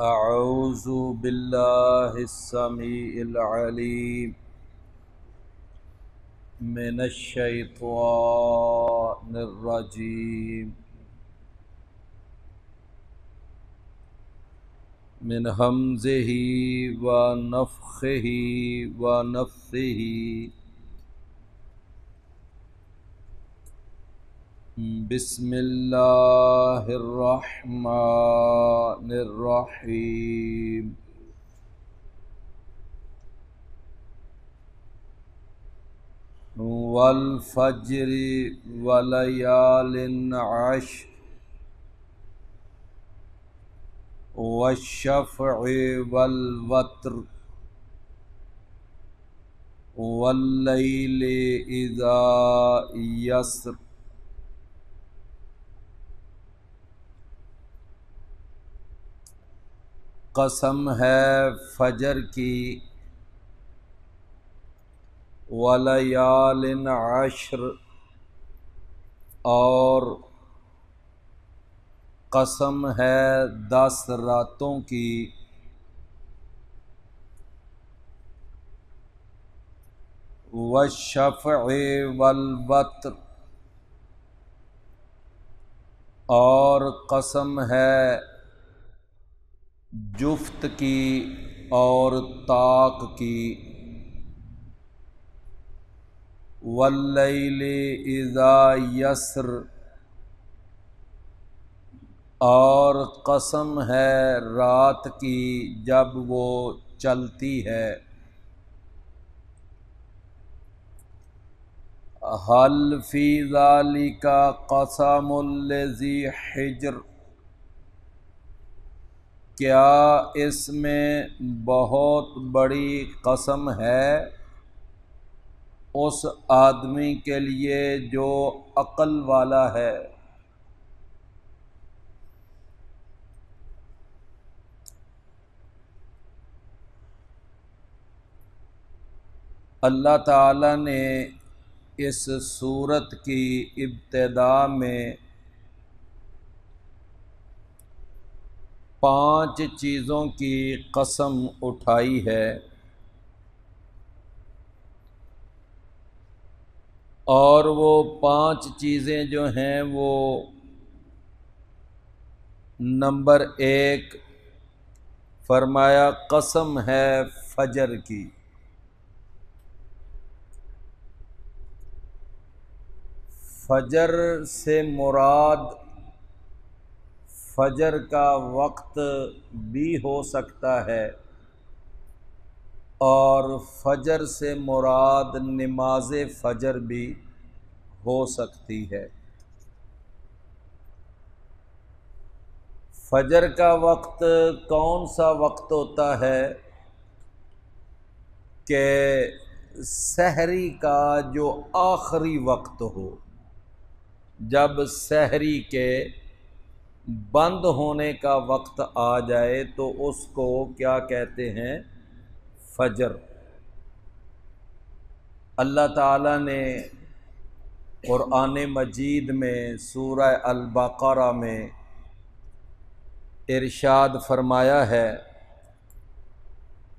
اعوذ باللہ السمیع العلیم من الشیطان الرجیم من ہمزہ ونفخہ ونفثہ بسم اللہ الرحمن الرحیم والفجر وليال عشر والشفع والوتر واللیل اذا یسر قسم ہے فجر کی ولیال عشر اور قسم ہے 10 راتوں کی والشفع والوتر اور قسم ہے جفت کی اور طاق کی واللیل اذا یسر اور قسم ہے رات کی جب وہ چلتی ہے حل فی ذالک قسم لذی حجر کیا اس میں بہت بڑی قسم ہے اس آدمی کے لیے جو عقل والا ہے اللہ تعالیٰ نے اس سورت کی ابتدا میں 5 چیزوں کی قسم اٹھائی ہے اور وہ 5 چیزیں جو ہیں وہ نمبر 1 فرمایا قسم ہے فجر کی فجر سے مراد فجر کا وقت بھی ہو سکتا ہے اور فجر سے مراد نماز فجر بھی ہو سکتی ہے۔ فجر کا وقت کون سا وقت ہوتا ہے کہ سحری کا جو آخری وقت ہو، جب سحری کے بند ہونے کا وقت آ جائے تو اس کو کیا کہتے ہیں؟ فجر۔ اللہ تعالیٰ نے قرآن مجید میں سورہ البقرہ میں ارشاد فرمایا ہے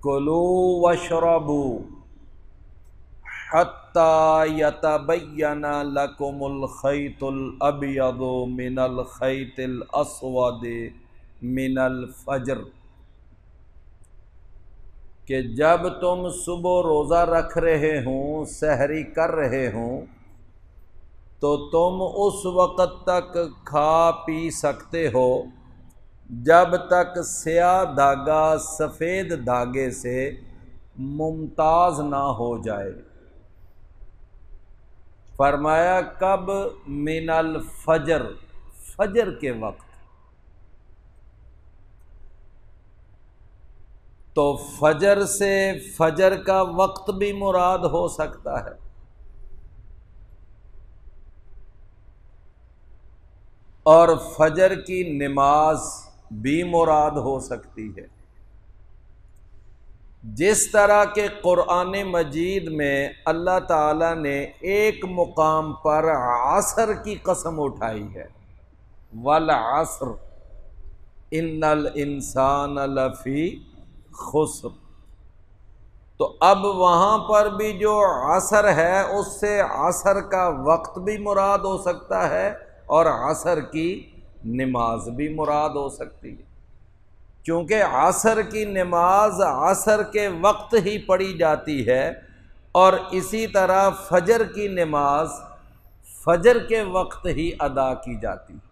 کلوا واشربوا حتی یتبین لکم الخیط الابیض من الخیط الاسود من الفجر، کہ جب تم صبح روزہ رکھ رہے ہوں، سحری کر رہے ہوں، تو تم اس وقت تک کھا پی سکتے ہو جب تک سیاہ دھاگا سفید دھاگے سے ممتاز نہ ہو جائے۔ فرمایا کب؟ من الفجر، فجر کے وقت۔ تو فجر سے فجر کا وقت بھی مراد ہو سکتا ہے اور فجر کی نماز بھی مراد ہو سکتی ہے۔ جس طرح کہ قرآن مجید میں اللہ تعالیٰ نے ایک مقام پر عصر کی قسم اٹھائی ہے، والعصر، ان الانسان لفی خسر۔ تو اب وہاں پر بھی جو عصر ہے اس سے عصر کا وقت بھی مراد ہو سکتا ہے اور عصر کی نماز بھی مراد ہو سکتی ہے، چونکہ عصر کی نماز عصر کے وقت ہی پڑھی جاتی ہے اور اسی طرح فجر کی نماز فجر کے وقت ہی ادا کی جاتی ہے۔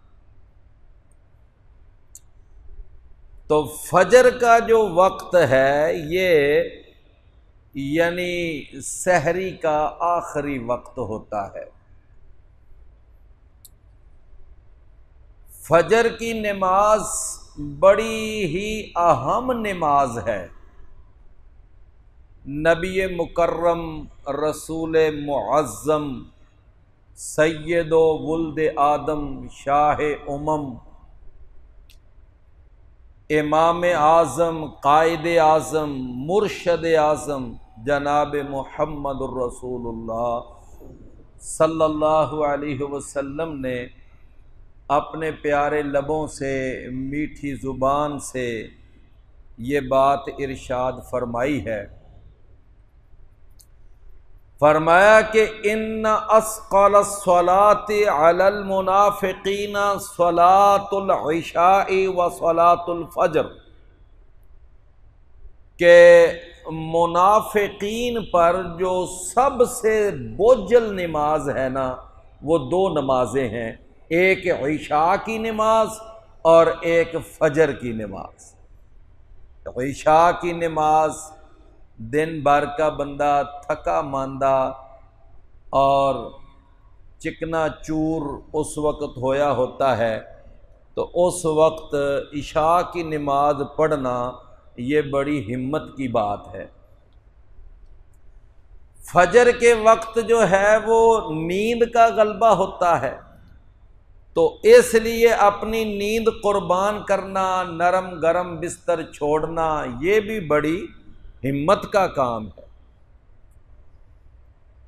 تو فجر کا جو وقت ہے یہ یعنی سحری کا آخری وقت ہوتا ہے۔ فجر کی نماز بڑی ہی اہم نماز ہے۔ نبی مکرم رسول معظم سید و ولد آدم شاہ امم امام اعظم قائد اعظم مرشد اعظم جناب محمد الرسول اللہ صلی اللہ علیہ وسلم نے اپنے پیارے لبوں سے میٹھی زبان سے یہ بات ارشاد فرمائی ہے، فرمایا کہ ان اثقل الصلاۃ علی المنافقین صلاۃ العشاء و صلاۃ الفجر، کہ منافقین پر جو سب سے بوجھل نماز ہے نا وہ دو نمازیں ہیں، ایک عشاء کی نماز اور ایک فجر کی نماز۔ عشاء کی نماز دن بھر کا بندہ تھکا ماندہ اور چکنا چور اس وقت ہویا ہوتا ہے، تو اس وقت عشاء کی نماز پڑھنا یہ بڑی ہمت کی بات ہے۔ فجر کے وقت جو ہے وہ نیند کا غلبہ ہوتا ہے، تو اس لیے اپنی نیند قربان کرنا، نرم گرم بستر چھوڑنا، یہ بھی بڑی ہمت کا کام ہے۔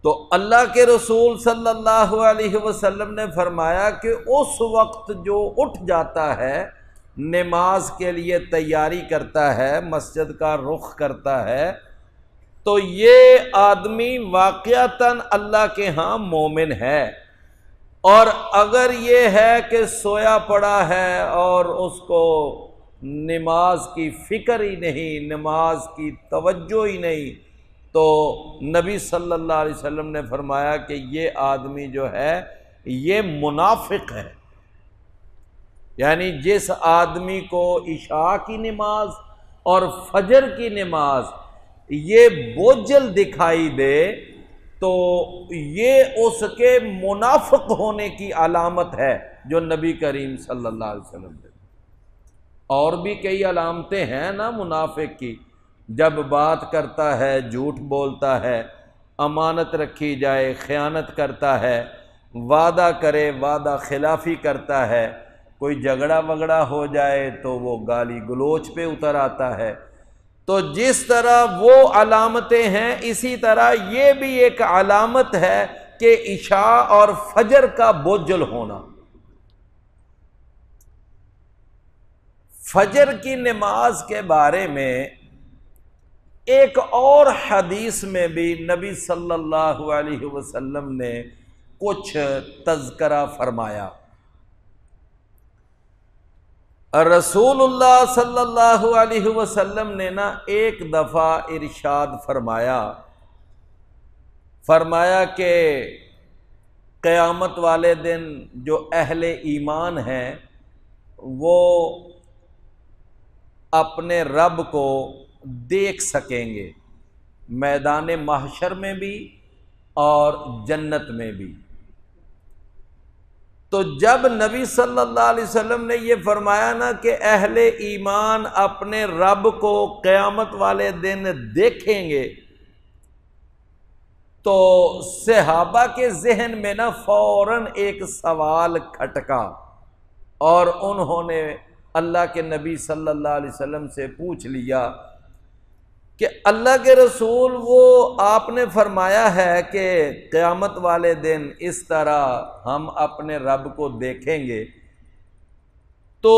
تو اللہ کے رسول صلی اللہ علیہ وسلم نے فرمایا کہ اس وقت جو اٹھ جاتا ہے، نماز کے لیے تیاری کرتا ہے، مسجد کا رخ کرتا ہے، تو یہ آدمی واقعتاً اللہ کے ہاں مومن ہے۔ اور اگر یہ ہے کہ سویا پڑا ہے اور اس کو نماز کی فکر ہی نہیں، نماز کی توجہ ہی نہیں، تو نبی صلی اللہ علیہ وسلم نے فرمایا کہ یہ آدمی جو ہے یہ منافق ہے۔ یعنی جس آدمی کو عشاء کی نماز اور فجر کی نماز یہ بوجھل دکھائی دے تو یہ اس کے منافق ہونے کی علامت ہے، جو نبی کریم صلی اللہ علیہ وسلم نے۔ اور بھی کئی علامتیں ہیں نا منافق کی، جب بات کرتا ہے جھوٹ بولتا ہے، امانت رکھی جائے خیانت کرتا ہے، وعدہ کرے وعدہ خلافی کرتا ہے، کوئی جھگڑا وگڑا ہو جائے تو وہ گالی گلوچ پہ اتر آتا ہے۔ تو جس طرح وہ علامتیں ہیں اسی طرح یہ بھی ایک علامت ہے کہ عشاء اور فجر کا بوجھل ہونا۔ فجر کی نماز کے بارے میں ایک اور حدیث میں بھی نبی صلی اللہ علیہ وسلم نے کچھ تذکرہ فرمایا۔ رسول اللہ صلی اللہ علیہ وسلم نے نا ایک دفعہ ارشاد فرمایا کہ قیامت والے دن جو اہل ایمان ہیں وہ اپنے رب کو دیکھ سکیں گے، میدان محشر میں بھی اور جنت میں بھی۔ تو جب نبی صلی اللہ علیہ وسلم نے یہ فرمایا نا کہ اہل ایمان اپنے رب کو قیامت والے دن دیکھیں گے، تو صحابہ کے ذہن میں نا فوراً ایک سوال کھٹکا اور انہوں نے اللہ کے نبی صلی اللہ علیہ وسلم سے پوچھ لیا کہ اللہ کے رسول وہ آپ نے فرمایا ہے کہ قیامت والے دن اس طرح ہم اپنے رب کو دیکھیں گے، تو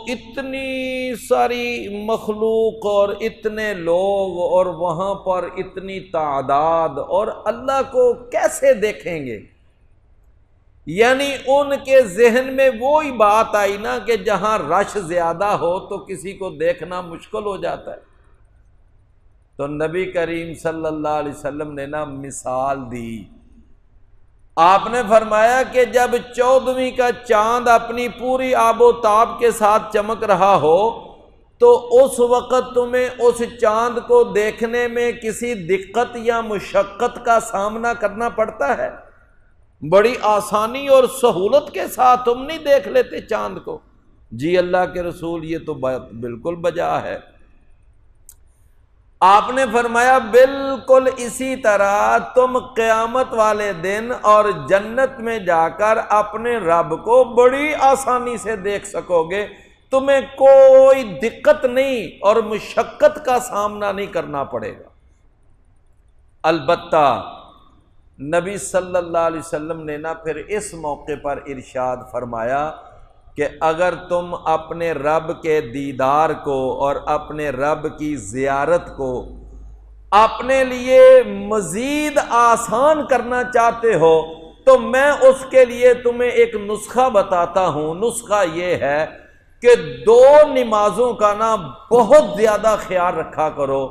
اتنی ساری مخلوق اور اتنے لوگ اور وہاں پر اتنی تعداد، اور اللہ کو کیسے دیکھیں گے؟ یعنی ان کے ذہن میں وہی بات آئی نا کہ جہاں رش زیادہ ہو تو کسی کو دیکھنا مشکل ہو جاتا ہے۔ تو نبی کریم صلی اللہ علیہ وسلم نے نا مثال دی، آپ نے فرمایا کہ جب 14ویں کا چاند اپنی پوری آب و تاب کے ساتھ چمک رہا ہو تو اس وقت تمہیں اس چاند کو دیکھنے میں کسی دقت یا مشقت کا سامنا کرنا پڑتا ہے؟ بڑی آسانی اور سہولت کے ساتھ تم نہیں دیکھ لیتے چاند کو؟ جی اللہ کے رسول یہ تو بات بالکل بجا ہے۔ آپ نے فرمایا بالکل اسی طرح تم قیامت والے دن اور جنت میں جا کر اپنے رب کو بڑی آسانی سے دیکھ سکو گے، تمہیں کوئی دقت نہیں اور مشقت کا سامنا نہیں کرنا پڑے گا۔ البتہ نبی صلی اللہ علیہ وسلم نے نا پھر اس موقع پر ارشاد فرمایا کہ اگر تم اپنے رب کے دیدار کو اور اپنے رب کی زیارت کو اپنے لیے مزید آسان کرنا چاہتے ہو تو میں اس کے لیے تمہیں ایک نسخہ بتاتا ہوں۔ نسخہ یہ ہے کہ 2 نمازوں کا نا بہت زیادہ خیال رکھا کرو۔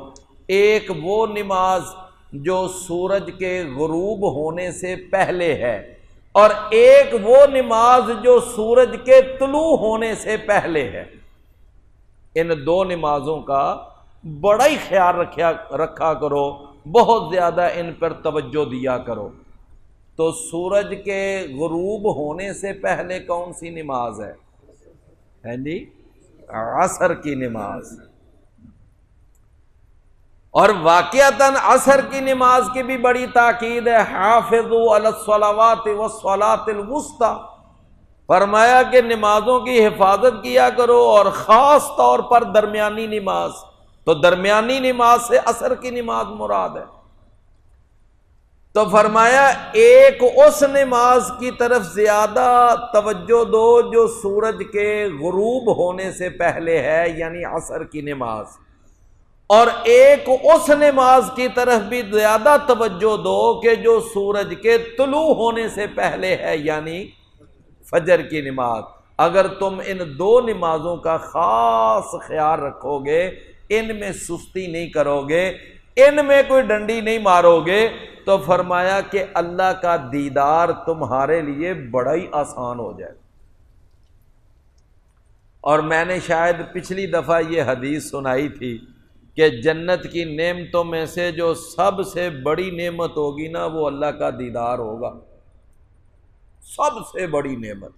ایک وہ نماز جو سورج کے غروب ہونے سے پہلے ہے، اور ایک وہ نماز جو سورج کے طلوع ہونے سے پہلے ہے۔ ان 2 نمازوں کا بڑا ہی خیال رکھا کرو، بہت زیادہ ان پر توجہ دیا کرو۔ تو سورج کے غروب ہونے سے پہلے کون سی نماز ہے جی؟ عصر کی نماز۔ اور واقعتاً عصر کی نماز کی بھی بڑی تاکید ہے، حافظوا علی الصلوات والصلاۃ الوسطی، فرمایا کہ نمازوں کی حفاظت کیا کرو اور خاص طور پر درمیانی نماز۔ تو درمیانی نماز سے عصر کی نماز مراد ہے۔ تو فرمایا ایک اس نماز کی طرف زیادہ توجہ دو جو سورج کے غروب ہونے سے پہلے ہے، یعنی عصر کی نماز، اور ایک اس نماز کی طرف بھی زیادہ توجہ دو کہ جو سورج کے طلوع ہونے سے پہلے ہے، یعنی فجر کی نماز۔ اگر تم ان 2 نمازوں کا خاص خیال رکھو گے، ان میں سستی نہیں کرو گے، ان میں کوئی ڈنڈی نہیں مارو گے، تو فرمایا کہ اللہ کا دیدار تمہارے لیے بڑا ہی آسان ہو جائے۔ اور میں نے شاید پچھلی دفعہ یہ حدیث سنائی تھی کہ جنت کی نعمتوں میں سے جو سب سے بڑی نعمت ہوگی نا وہ اللہ کا دیدار ہوگا، سب سے بڑی نعمت۔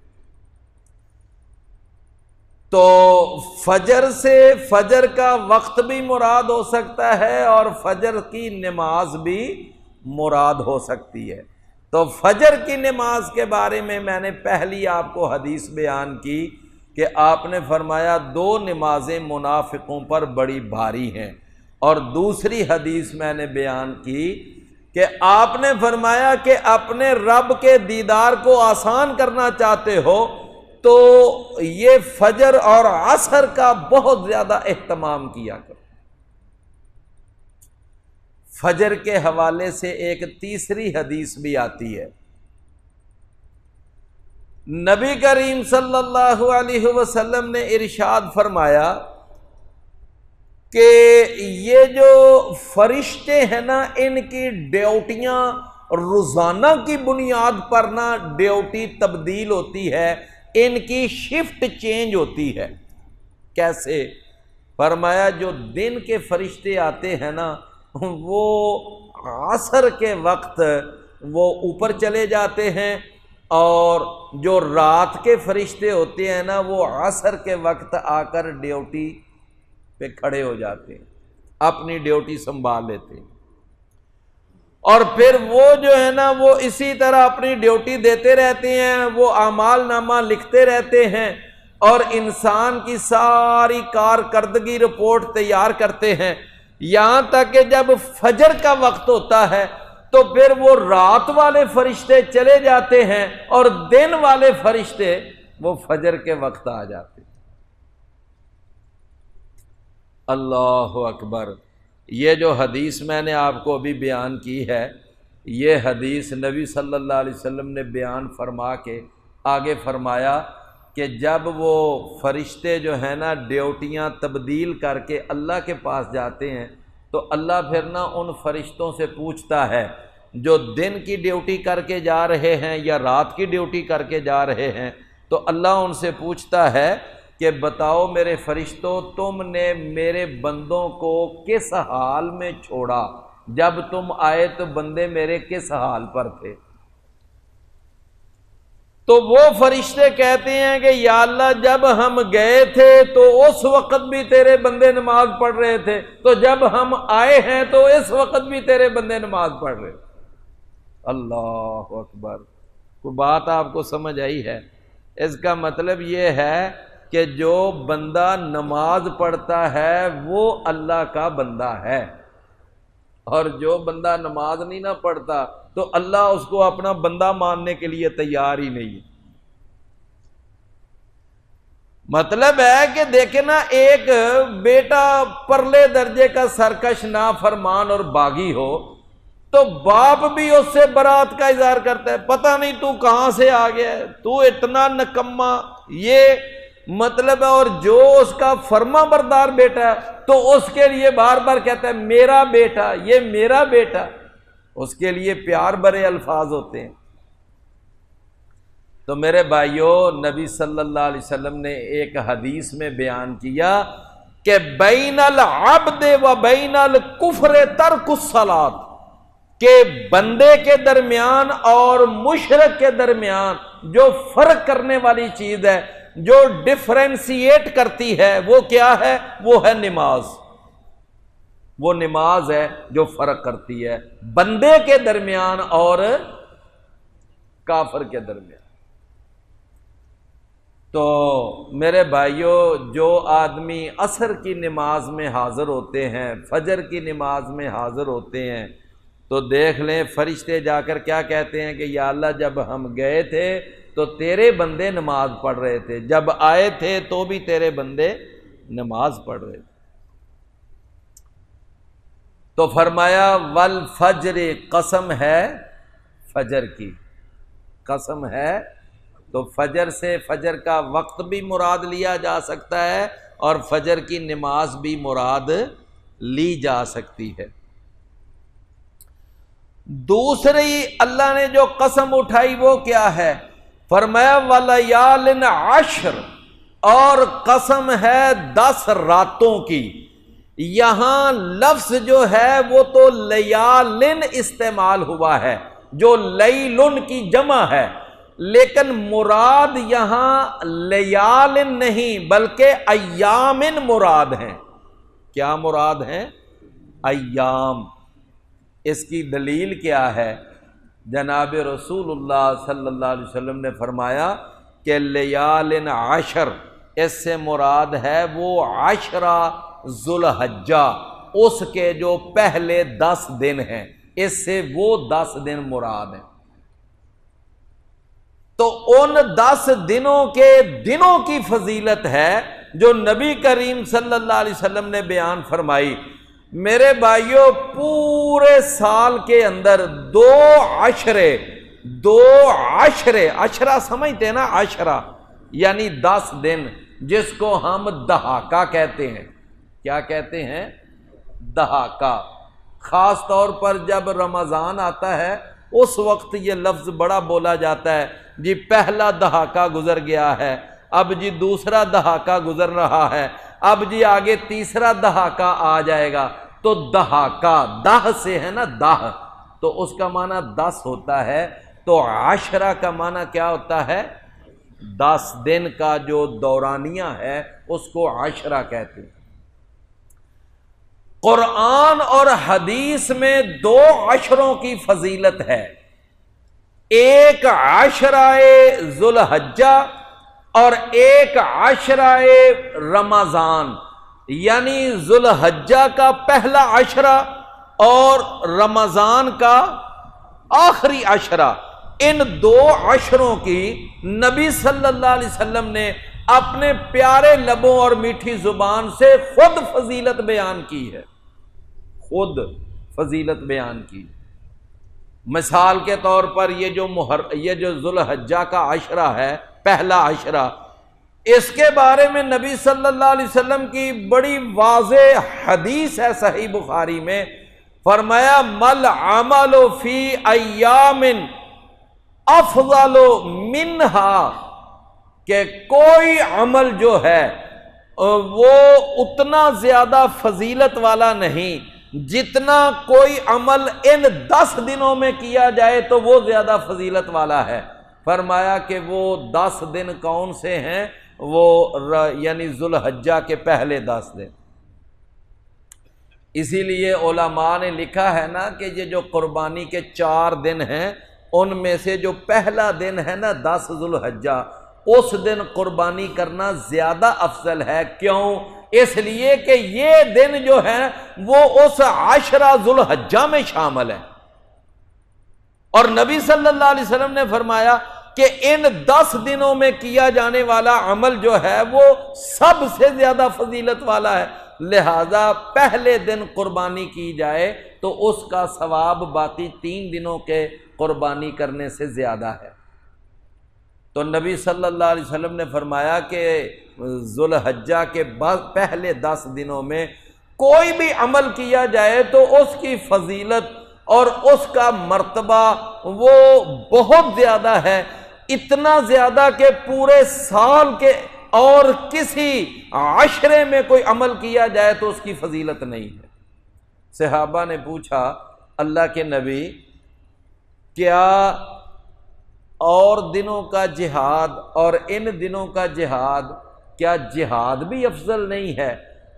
تو فجر سے فجر کا وقت بھی مراد ہو سکتا ہے اور فجر کی نماز بھی مراد ہو سکتی ہے۔ تو فجر کی نماز کے بارے میں نے پہلی آپ کو حدیث بیان کی کہ آپ نے فرمایا 2 نمازیں منافقوں پر بڑی بھاری ہیں، اور دوسری حدیث میں نے بیان کی کہ آپ نے فرمایا کہ اپنے رب کے دیدار کو آسان کرنا چاہتے ہو تو یہ فجر اور عصر کا بہت زیادہ اہتمام کیا کرو۔ فجر کے حوالے سے ایک تیسری حدیث بھی آتی ہے، نبی کریم صلی اللہ علیہ وسلم نے ارشاد فرمایا کہ یہ جو فرشتے ہیں نا، ان کی ڈیوٹیاں روزانہ کی بنیاد پر نا ڈیوٹی تبدیل ہوتی ہے، ان کی شفٹ چینج ہوتی ہے۔ کیسے؟ فرمایا جو دن کے فرشتے آتے ہیں نا وہ عصر کے وقت وہ اوپر چلے جاتے ہیں، اور جو رات کے فرشتے ہوتے ہیں نا وہ عصر کے وقت آ کر ڈیوٹی پہ کھڑے ہو جاتے ہیں، اپنی ڈیوٹی سنبھال لیتے ہیں، اور پھر وہ جو ہے نا وہ اسی طرح اپنی ڈیوٹی دیتے رہتے ہیں، وہ اعمال نامہ لکھتے رہتے ہیں اور انسان کی ساری کارکردگی رپورٹ تیار کرتے ہیں، یہاں تک کہ جب فجر کا وقت ہوتا ہے تو پھر وہ رات والے فرشتے چلے جاتے ہیں اور دن والے فرشتے وہ فجر کے وقت آ جاتے ہیں۔ اللہ اکبر۔ یہ جو حدیث میں نے آپ کو ابھی بیان کی ہے، یہ حدیث نبی صلی اللہ علیہ وسلم نے بیان فرما کے آگے فرمایا کہ جب وہ فرشتے جو ہیں نا ڈیوٹیاں تبدیل کر کے اللہ کے پاس جاتے ہیں تو اللہ پھر نا ان فرشتوں سے پوچھتا ہے جو دن کی ڈیوٹی کر کے جا رہے ہیں یا رات کی ڈیوٹی کر کے جا رہے ہیں، تو اللہ ان سے پوچھتا ہے کہ بتاؤ میرے فرشتوں، تم نے میرے بندوں کو کس حال میں چھوڑا؟ جب تم آئے تو بندے میرے کس حال پر تھے؟ تو وہ فرشتے کہتے ہیں کہ یا اللہ جب ہم گئے تھے تو اس وقت بھی تیرے بندے نماز پڑھ رہے تھے، تو جب ہم آئے ہیں تو اس وقت بھی تیرے بندے نماز پڑھ رہے۔ اللہ اکبر۔ کوئی بات آپ کو سمجھ آئی ہے؟ اس کا مطلب یہ ہے کہ جو بندہ نماز پڑھتا ہے وہ اللہ کا بندہ ہے، اور جو بندہ نماز نہیں نہ پڑھتا تو اللہ اس کو اپنا بندہ ماننے کے لیے تیار ہی نہیں۔ مطلب ہے کہ دیکھیں نا، ایک بیٹا پرلے درجے کا سرکش نافرمان اور باغی ہو تو باپ بھی اس سے برات کا اظہار کرتا ہے، پتہ نہیں تو کہاں سے آ گیا ہے، تو اتنا نکما، یہ مطلب ہے۔ اور جو اس کا فرما بردار بیٹا ہے تو اس کے لیے بار بار کہتا ہے میرا بیٹا، یہ میرا بیٹا، اس کے لیے پیار بھرے الفاظ ہوتے ہیں۔ تو میرے بھائیوں، نبی صلی اللہ علیہ وسلم نے ایک حدیث میں بیان کیا کہ بین العبد و بین الکفر ترک الصلاۃ، کہ بندے کے درمیان اور مشرک کے درمیان جو فرق کرنے والی چیز ہے، جو ڈفرینشیٹ کرتی ہے، وہ کیا ہے؟ وہ ہے نماز۔ وہ نماز ہے جو فرق کرتی ہے بندے کے درمیان اور کافر کے درمیان۔ تو میرے بھائیوں، جو آدمی عصر کی نماز میں حاضر ہوتے ہیں، فجر کی نماز میں حاضر ہوتے ہیں، تو دیکھ لیں فرشتے جا کر کیا کہتے ہیں کہ یا اللہ جب ہم گئے تھے تو تیرے بندے نماز پڑھ رہے تھے، جب آئے تھے تو بھی تیرے بندے نماز پڑھ رہے تھے۔ تو فرمایا والفجر، قسم ہے فجر کی، قسم ہے۔ تو فجر سے فجر کا وقت بھی مراد لیا جا سکتا ہے اور فجر کی نماز بھی مراد لی جا سکتی ہے۔ دوسری اللہ نے جو قسم اٹھائی وہ کیا ہے؟ فرمایا وَلَيَالٍ عَشْرٍ، اور قسم ہے 10 راتوں کی۔ یہاں لفظ جو ہے وہ تو لیالن استعمال ہوا ہے جو لیلن کی جمع ہے، لیکن مراد یہاں لیالن نہیں بلکہ ایامن مراد ہیں۔ کیا مراد ہیں؟ ایام۔ اس کی دلیل کیا ہے؟ جناب رسول اللہ صلی اللہ علیہ وسلم نے فرمایا کہ لیالن عشر، اس سے مراد ہے وہ 10 ذو الحجہ، اس کے جو پہلے 10 دن ہیں، اس سے وہ 10 دن مراد ہیں۔ تو ان 10 دنوں کے دنوں کی فضیلت ہے جو نبی کریم صلی اللہ علیہ وسلم نے بیان فرمائی۔ میرے بھائیوں، پورے سال کے اندر 2 عشرے، عشرہ سمجھتے ہیں نا، عشرہ یعنی 10 دن، جس کو ہم دہاکہ کہتے ہیں۔ کیا کہتے ہیں؟ دہاکہ۔ خاص طور پر جب رمضان آتا ہے اس وقت یہ لفظ بڑا بولا جاتا ہے، جی پہلا دہاکہ گزر گیا ہے، اب جی دوسرا دہاکہ گزر رہا ہے، اب جی آگے تیسرا دہاکہ آ جائے گا۔ تو دہاکہ، دہ سے ہے نا، دہ، تو اس کا معنی 10 ہوتا ہے۔ تو عشرہ کا معنی کیا ہوتا ہے؟ 10 دن کا جو دورانیہ ہے اس کو عشرہ کہتے ہیں۔ قرآن اور حدیث میں 2 عشروں کی فضیلت ہے، ایک عشرہ ذو الحجہ اور ایک عشرہ رمضان، یعنی ذو الحجہ کا پہلا عشرہ اور رمضان کا آخری عشرہ۔ ان 2 عشروں کی نبی صلی اللہ علیہ وسلم نے اپنے پیارے لبوں اور میٹھی زبان سے خود فضیلت بیان کی ہے، خود فضیلت بیان کی۔ مثال کے طور پر یہ جو ذو الحجہ کا عشرہ ہے، پہلا عشرہ، اس کے بارے میں نبی صلی اللہ علیہ وسلم کی بڑی واضح حدیث ہے صحیح بخاری میں، فرمایا مل عمل فی ایام افضل منہا، کہ کوئی عمل جو ہے وہ اتنا زیادہ فضیلت والا نہیں جتنا کوئی عمل ان 10 دنوں میں کیا جائے تو وہ زیادہ فضیلت والا ہے۔ فرمایا کہ وہ 10 دن کون سے ہیں؟ وہ یعنی ذو الحجہ کے پہلے 10 دن۔ اسی لیے علماء نے لکھا ہے نا کہ یہ جو قربانی کے 4 دن ہیں ان میں سے جو پہلا دن ہے نا 10 ذو الحجہ، اس دن قربانی کرنا زیادہ افضل ہے۔ کیوں؟ اس لیے کہ یہ دن جو ہے وہ اس عشرہ ذو الحجہ میں شامل ہے، اور نبی صلی اللہ علیہ وسلم نے فرمایا کہ ان 10 دنوں میں کیا جانے والا عمل جو ہے وہ سب سے زیادہ فضیلت والا ہے، لہذا پہلے دن قربانی کی جائے تو اس کا ثواب باقی 3 دنوں کے قربانی کرنے سے زیادہ ہے۔ تو نبی صلی اللہ علیہ وسلم نے فرمایا کہ ذو الحجہ کے پہلے 10 دنوں میں کوئی بھی عمل کیا جائے تو اس کی فضیلت اور اس کا مرتبہ وہ بہت زیادہ ہے، اتنا زیادہ کہ پورے سال کے اور کسی عشرے میں کوئی عمل کیا جائے تو اس کی فضیلت نہیں ہے۔ صحابہ نے پوچھا اللہ کے نبی، کیا اور دنوں کا جہاد اور ان دنوں کا جہاد، کیا جہاد بھی افضل نہیں ہے؟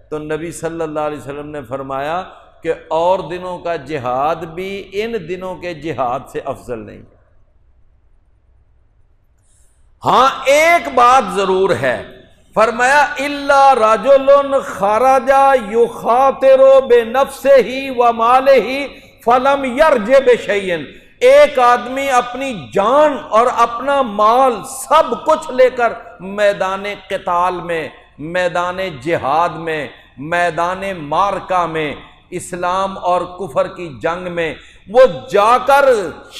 تو نبی صلی اللہ علیہ وسلم نے فرمایا کہ اور دنوں کا جہاد بھی ان دنوں کے جہاد سے افضل نہیں ہے۔ ہاں ایک بات ضرور ہے، فرمایا الا رجل خرج یخاطر بنفسہ ومالہ فلم یرجع بشیء، ایک آدمی اپنی جان اور اپنا مال سب کچھ لے کر میدان قتال میں، میدان جہاد میں، میدان معرکہ میں، اسلام اور کفر کی جنگ میں وہ جا کر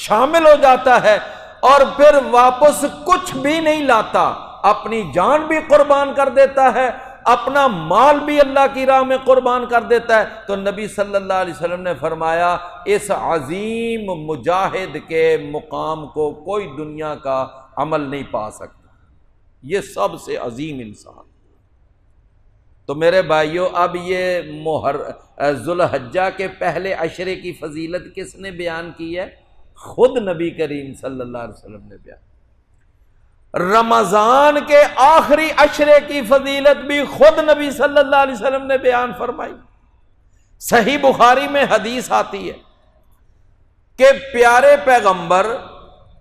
شامل ہو جاتا ہے اور پھر واپس کچھ بھی نہیں لاتا، اپنی جان بھی قربان کر دیتا ہے، اپنا مال بھی اللہ کی راہ میں قربان کر دیتا ہے، تو نبی صلی اللہ علیہ وسلم نے فرمایا اس عظیم مجاہد کے مقام کو کوئی دنیا کا عمل نہیں پا سکتا، یہ سب سے عظیم انسان۔ تو میرے بھائیوں، اب یہ ذو الحجہ کے پہلے عشرے کی فضیلت کس نے بیان کی ہے؟ خود نبی کریم صلی اللہ علیہ وسلم نے بیان۔ رمضان کے آخری عشرے کی فضیلت بھی خود نبی صلی اللہ علیہ وسلم نے بیان فرمائی۔ صحیح بخاری میں حدیث آتی ہے کہ پیارے پیغمبر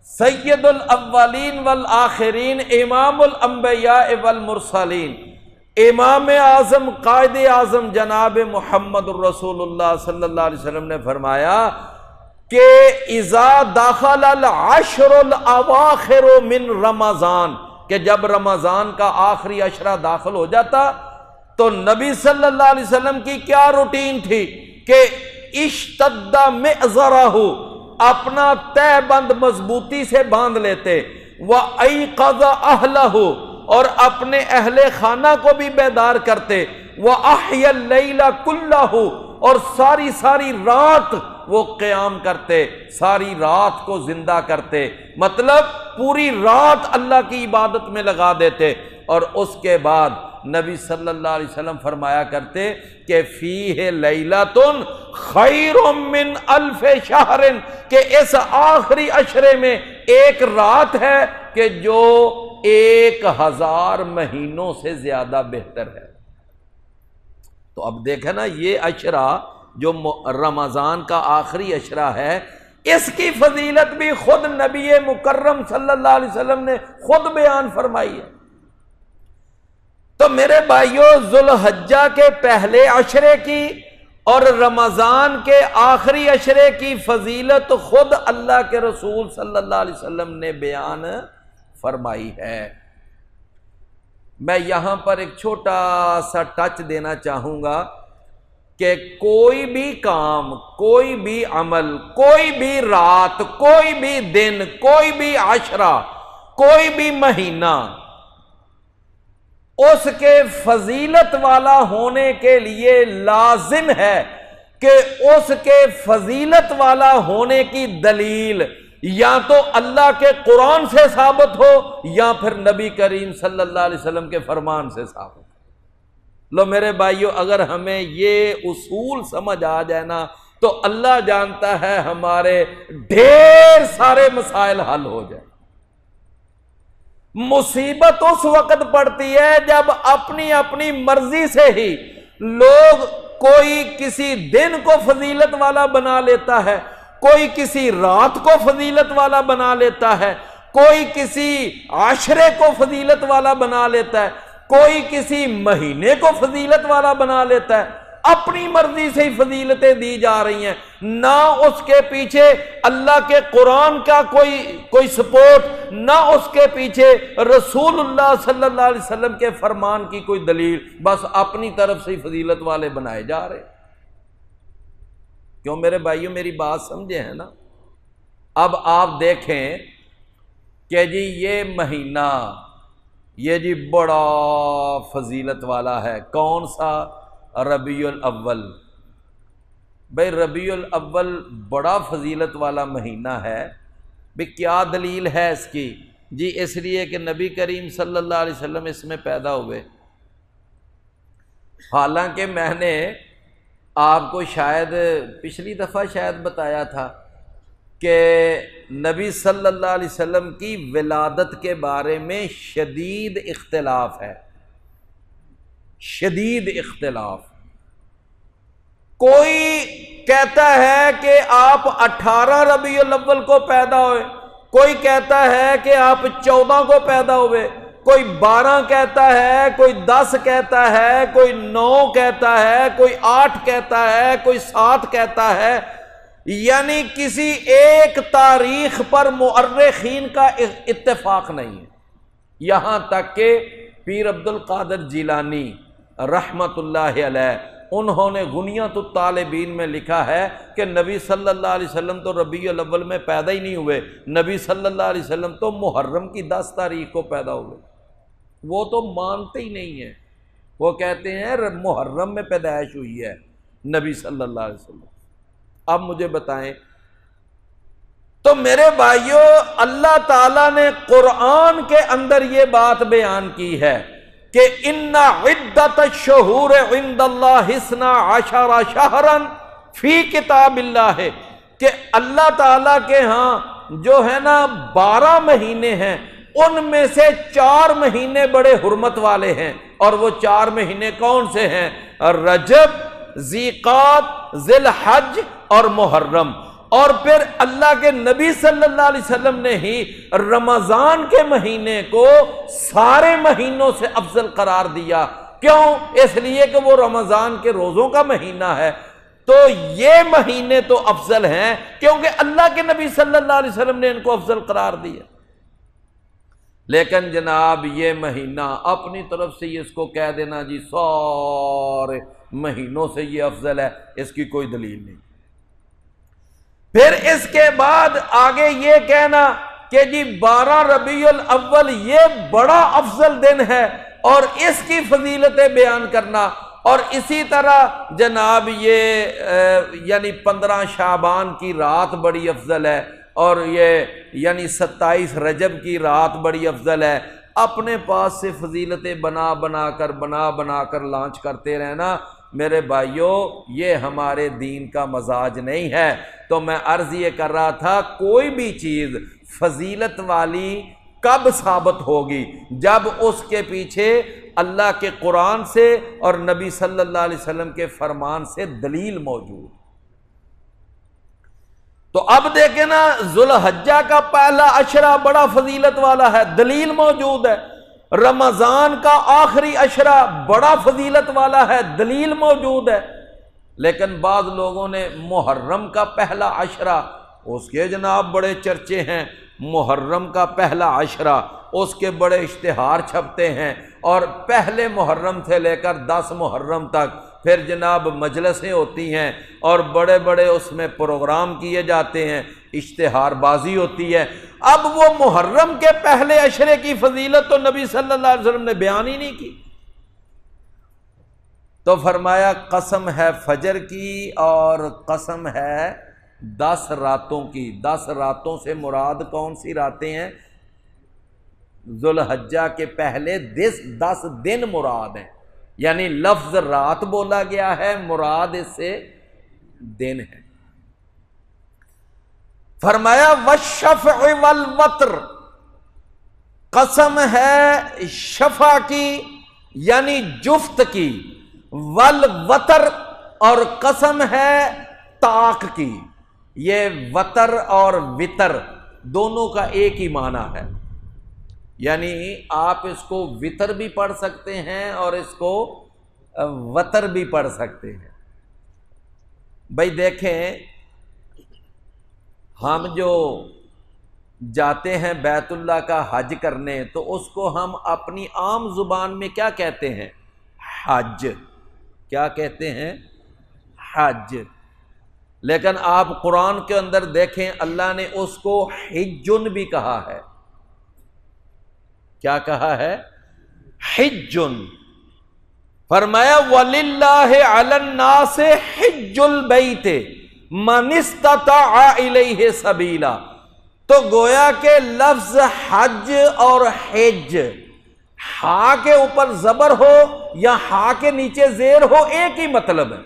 سید الاولین والآخرین، امام الانبیاء والمرسلین، امام اعظم قائد اعظم جناب محمد الرسول اللہ صلی اللہ علیہ وسلم نے فرمایا کہ اذا دخل العشر الاواخر من رمضان، کہ جب رمضان کا آخری عشرہ داخل ہو جاتا تو نبی صلی اللہ علیہ وسلم کی کیا روٹین تھی کہ اشتد معذرہ، اپنا تہ بند مضبوطی سے باندھ لیتے، وایقظ اہلہ، اور اپنے اہل خانہ کو بھی بیدار کرتے، وَأَحْيَا اللَّيْلَ كُلَّهُ، اور ساری رات وہ قیام کرتے، ساری رات کو زندہ کرتے، مطلب پوری رات اللہ کی عبادت میں لگا دیتے، اور اس کے بعد نبی صلی اللہ علیہ وسلم فرمایا کرتے کہ فیہ لیلۃ خیر من الف شہر، کہ اس آخری عشرے میں ایک رات ہے کہ جو 1000 مہینوں سے زیادہ بہتر ہے۔ تو اب دیکھیں نا، یہ عشرہ جو رمضان کا آخری عشرہ ہے، اس کی فضیلت بھی خود نبی مکرم صلی اللہ علیہ وسلم نے خود بیان فرمائی ہے۔ تو میرے بھائیوں، ذو الحجہ کے پہلے عشرے کی اور رمضان کے آخری عشرے کی فضیلت خود اللہ کے رسول صلی اللہ علیہ وسلم نے بیان فرمائی ہے۔ میں یہاں پر ایک چھوٹا سا ٹچ دینا چاہوں گا کہ کوئی بھی کام، کوئی بھی عمل، کوئی بھی رات، کوئی بھی دن، کوئی بھی عشرہ، کوئی بھی مہینہ اس کے فضیلت والا ہونے کے لیے لازم ہے کہ اس کے فضیلت والا ہونے کی دلیل یا تو اللہ کے قرآن سے ثابت ہو یا پھر نبی کریم صلی اللہ علیہ وسلم کے فرمان سے ثابت ہو۔ لو میرے بھائیو، اگر ہمیں یہ اصول سمجھ آ جائے نا تو اللہ جانتا ہے ہمارے ڈھیر سارے مسائل حل ہو جائیں۔ مصیبت اس وقت پڑتی ہے جب اپنی اپنی مرضی سے ہی لوگ کوئی کسی دن کو فضیلت والا بنا لیتا ہے، کوئی کسی رات کو فضیلت والا بنا لیتا ہے، کوئی کسی عاشرے کو فضیلت والا بنا لیتا ہے، کوئی کسی مہینے کو فضیلت والا بنا لیتا ہے۔ اپنی مرضی سے ہی فضیلتیں دی جا رہی ہیں، نہ اس کے پیچھے اللہ کے قرآن کا کوئی سپورٹ، نہ اس کے پیچھے رسول اللہ صلی اللہ علیہ وسلم کے فرمان کی کوئی دلیل، بس اپنی طرف سے ہی فضیلت والے بنائے جا رہے ہیں۔ کیوں میرے بھائیوں میری بات سمجھے ہیں نا؟ اب آپ دیکھیں کہ جی یہ مہینہ یہ جی بڑا فضیلت والا ہے، کون سا؟ ربیع الاول۔ بھئی ربیع الاول بڑا فضیلت والا مہینہ ہے، بھئی کیا دلیل ہے اس کی؟ جی اس لیے کہ نبی کریم صلی اللہ علیہ وسلم اس میں پیدا ہوئے۔ حالانکہ میں نے آپ کو شاید پچھلی دفعہ شاید بتایا تھا کہ نبی صلی اللہ علیہ وسلم کی ولادت کے بارے میں شدید اختلاف ہے، شدید اختلاف۔ کوئی کہتا ہے کہ آپ 18 ربیع الاول کو پیدا ہوئے، کوئی کہتا ہے کہ آپ 14 کو پیدا ہوئے، کوئی 12 کہتا ہے، کوئی 10 کہتا ہے، کوئی 9 کہتا ہے، کوئی 8 کہتا ہے، کوئی 7 کہتا ہے۔ یعنی کسی ایک تاریخ پر مؤرخین کا اتفاق نہیں ہے، یہاں تک کہ پیر عبد القادر جیلانی رحمت اللہ علیہ انہوں نے غنیۃ الطالبین میں لکھا ہے کہ نبی صلی اللہ علیہ وسلم تو ربیع الاول میں پیدا ہی نہیں ہوئے، نبی صلی اللہ علیہ وسلم تو محرم کی 10 تاریخ کو پیدا ہوئے۔ وہ تو مانتے ہی نہیں ہیں، وہ کہتے ہیں محرم میں پیدائش ہوئی ہے نبی صلی اللہ علیہ وسلم۔ اب مجھے بتائیں تو میرے بھائیوں، اللہ تعالیٰ نے قرآن کے اندر یہ بات بیان کی ہے کہ ان عدت الشہور عند اللہ 12 شہرا فی کتاب اللہ، کہ اللہ تعالیٰ کے ہاں جو ہے نا 12 مہینے ہیں، ان میں سے 4 مہینے بڑے حرمت والے ہیں، اور وہ 4 مہینے کون سے ہیں؟ رجب، ذیقعد، ذی الحج اور محرم۔ اور پھر اللہ کے نبی صلی اللہ علیہ وسلم نے ہی رمضان کے مہینے کو سارے مہینوں سے افضل قرار دیا۔ کیوں؟ اس لیے کہ وہ رمضان کے روزوں کا مہینہ ہے، تو یہ مہینے تو افضل ہیں کیونکہ اللہ کے نبی صلی اللہ علیہ وسلم نے ان کو افضل قرار دیا۔ لیکن جناب یہ مہینہ اپنی طرف سے اس کو کہہ دینا جی سارے مہینوں سے یہ افضل ہے، اس کی کوئی دلیل نہیں۔ پھر اس کے بعد آگے یہ کہنا کہ جی 12 ربیع الاول یہ بڑا افضل دن ہے اور اس کی فضیلتیں بیان کرنا، اور اسی طرح جناب یہ یعنی 15 شعبان کی رات بڑی افضل ہے، اور یہ یعنی 27 رجب کی رات بڑی افضل ہے۔ اپنے پاس سے فضیلتیں بنا بنا کر لانچ کرتے رہنا، میرے بھائیوں یہ ہمارے دین کا مزاج نہیں ہے۔ تو میں عرض یہ کر رہا تھا کوئی بھی چیز فضیلت والی کب ثابت ہوگی؟ جب اس کے پیچھے اللہ کے قرآن سے اور نبی صلی اللہ علیہ وسلم کے فرمان سے دلیل موجود۔ تو اب دیکھیں نا، ذوالحجہ کا پہلا عشرہ بڑا فضیلت والا ہے، دلیل موجود ہے۔ رمضان کا آخری عشرہ بڑا فضیلت والا ہے، دلیل موجود ہے۔ لیکن بعض لوگوں نے محرم کا پہلا عشرہ اس کے جناب بڑے چرچے ہیں، محرم کا پہلا عشرہ، اس کے بڑے اشتہار چھپتے ہیں، اور پہلے محرم سے لے کر 10 محرم تک پھر جناب مجلسیں ہوتی ہیں اور بڑے بڑے اس میں پروگرام کیے جاتے ہیں، اشتہار بازی ہوتی ہے۔ اب وہ محرم کے پہلے عشرے کی فضیلت تو نبی صلی اللہ علیہ وسلم نے بیان ہی نہیں کی، تو فرمایا قسم ہے فجر کی اور قسم ہے 10 راتوں کی۔ 10 راتوں سے مراد کون سی راتیں ہیں؟ ذوالحجہ کے پہلے 10 دن مراد ہیں، یعنی لفظ رات بولا گیا ہے، مراد اس سے دن ہے۔ فرمایا والشفع والوتر، قسم ہے شفع کی یعنی جفت کی، والوتر اور قسم ہے طاق کی۔ یہ وتر اور وتر دونوں کا ایک ہی معنی ہے، یعنی آپ اس کو وتر بھی پڑھ سکتے ہیں اور اس کو وتر بھی پڑھ سکتے ہیں۔ بھائی دیکھیں، ہم جو جاتے ہیں بیت اللہ کا حج کرنے تو اس کو ہم اپنی عام زبان میں کیا کہتے ہیں؟ حج۔ کیا کہتے ہیں؟ حج۔ لیکن آپ قرآن کے اندر دیکھیں، اللہ نے اس کو حجن بھی کہا ہے۔ کیا کہا ہے؟ حجن۔ فرمایا وَلِلَّهِ عَلَى النَّاسِ حِجُّ الْبَيْتِ مَنِ اسْتَطَاعَ إِلَيْهِ سَبِيلًا۔ تو گویا کہ لفظ حج اور حج، ہا کے اوپر زبر ہو یا ہا کے نیچے زیر ہو، ایک ہی مطلب ہے۔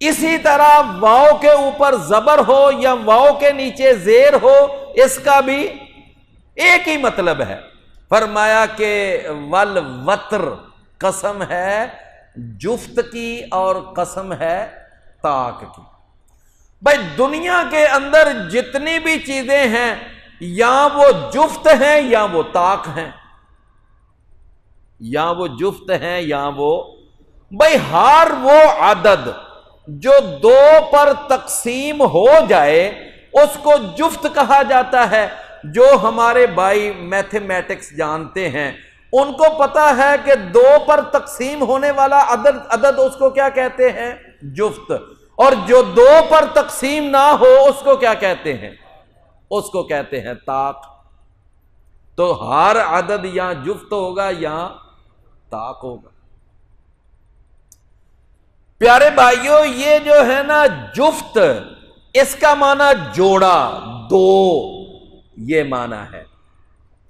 اسی طرح واو کے اوپر زبر ہو یا واو کے نیچے زیر ہو، اس کا بھی ایک ہی مطلب ہے۔ فرمایا کہ والوتر، قسم ہے جفت کی اور قسم ہے طاق کی۔ بھائی دنیا کے اندر جتنی بھی چیزیں ہیں، یا وہ جفت ہیں یا وہ طاق ہیں، یا وہ جفت ہیں یا وہ، بھائی ہر وہ عدد جو 2 پر تقسیم ہو جائے اس کو جفت کہا جاتا ہے۔ جو ہمارے بھائی میتھمیٹکس جانتے ہیں ان کو پتا ہے کہ 2 پر تقسیم ہونے والا عدد اس کو کیا کہتے ہیں؟ جفت۔ اور جو 2 پر تقسیم نہ ہو اس کو کیا کہتے ہیں؟ اس کو کہتے ہیں طاق۔ تو ہر عدد یا جفت ہوگا یا طاق ہوگا۔ پیارے بھائیوں، یہ جو ہے نا جفت، اس کا معنی جوڑا، 2، یہ معنی ہے۔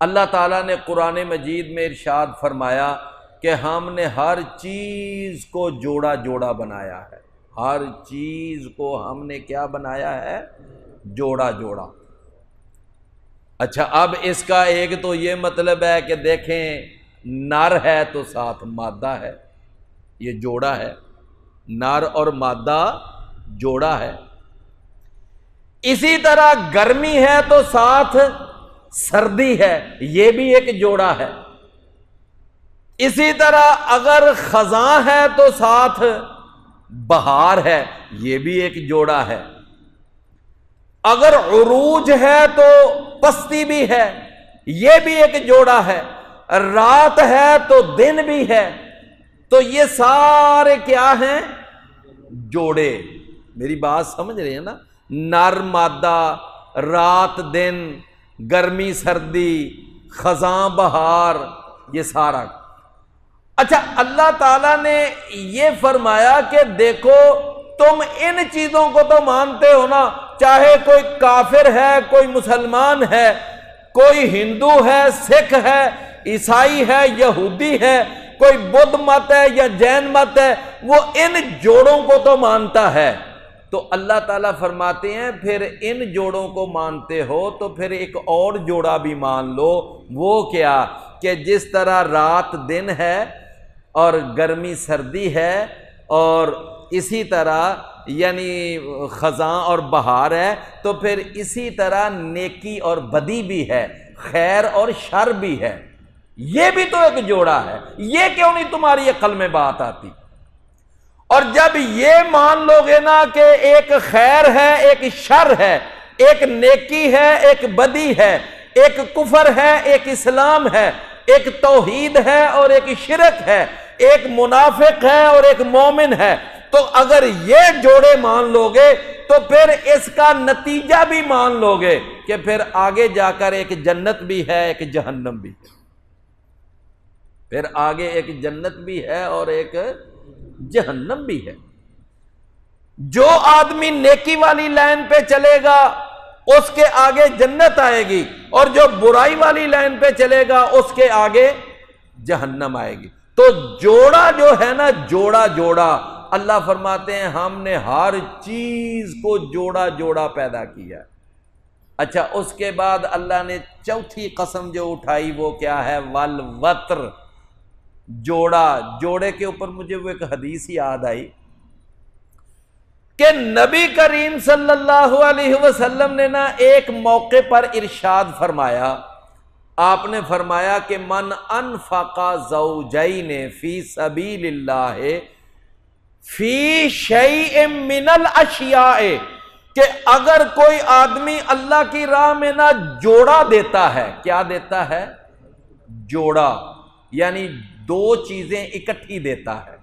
اللہ تعالیٰ نے قرآن مجید میں ارشاد فرمایا کہ ہم نے ہر چیز کو جوڑا جوڑا بنایا ہے۔ ہر چیز کو ہم نے کیا بنایا ہے؟ جوڑا جوڑا۔ اچھا، اب اس کا ایک تو یہ مطلب ہے کہ دیکھیں نر ہے تو ساتھ مادہ ہے، یہ جوڑا ہے، نر اور مادہ جوڑا ہے۔ اسی طرح گرمی ہے تو ساتھ سردی ہے، یہ بھی ایک جوڑا ہے۔ اسی طرح اگر خزاں ہے تو ساتھ بہار ہے، یہ بھی ایک جوڑا ہے۔ اگر عروج ہے تو پستی بھی ہے، یہ بھی ایک جوڑا ہے۔ رات ہے تو دن بھی ہے، تو یہ سارے کیا ہیں؟ جوڑے۔ میری بات سمجھ رہے ہیں نا؟ نر مادہ، رات دن، گرمی سردی، خزاں بہار، یہ سارا۔ اچھا، اللہ تعالیٰ نے یہ فرمایا کہ دیکھو تم ان چیزوں کو تو مانتے ہو نا، چاہے کوئی کافر ہے، کوئی مسلمان ہے، کوئی ہندو ہے، سکھ ہے، عیسائی ہے، یہودی ہے، کوئی بدھ مت ہے یا جین مت ہے، وہ ان جوڑوں کو تو مانتا ہے۔ تو اللہ تعالیٰ فرماتے ہیں پھر ان جوڑوں کو مانتے ہو تو پھر ایک اور جوڑا بھی مان لو۔ وہ کیا؟ کہ جس طرح رات دن ہے اور گرمی سردی ہے، اور اسی طرح یعنی خزاں اور بہار ہے، تو پھر اسی طرح نیکی اور بدی بھی ہے، خیر اور شر بھی ہے۔ یہ بھی تو ایک جوڑا ہے، یہ کیوں نہیں تمہاری عقل میں بات آتی؟ اور جب یہ مان لو گے نا کہ ایک خیر ہے ایک شر ہے، ایک نیکی ہے، ایک بدی ہے، ایک کفر ہے، ایک اسلام ہے، ایک توحید ہے اور ایک شرک ہے، ایک منافق ہے اور ایک مومن ہے۔ تو اگر یہ جوڑے مان لو گے تو پھر اس کا نتیجہ بھی مان لو گے کہ پھر آگے جا کر ایک جنت بھی ہے، ایک جہنم بھی ہے، پھر آگے ایک جنت بھی ہے اور ایک جہنم بھی ہے۔ جو آدمی نیکی والی لائن پہ چلے گا اس کے آگے جنت آئے گی، اور جو برائی والی لائن پہ چلے گا اس کے آگے جہنم آئے گی۔ تو جوڑا جو ہے نا، جوڑا اللہ فرماتے ہیں ہم نے ہر چیز کو جوڑا پیدا کیا۔ اچھا، اس کے بعد اللہ نے چوتھی قسم جو اٹھائی وہ کیا ہے؟ والوتر، جوڑے کے اوپر مجھے وہ ایک حدیث یاد آئی کہ نبی کریم صلی اللہ علیہ وسلم نے نا ایک موقع پر ارشاد فرمایا، آپ نے فرمایا کہ من انفق زوجین فی سبیل اللہ فی شیء من الاشیاء، کہ اگر کوئی آدمی اللہ کی راہ میں نا جوڑا دیتا ہے، کیا دیتا ہے؟ جوڑا، یعنی دو چیزیں اکٹھی دیتا ہے،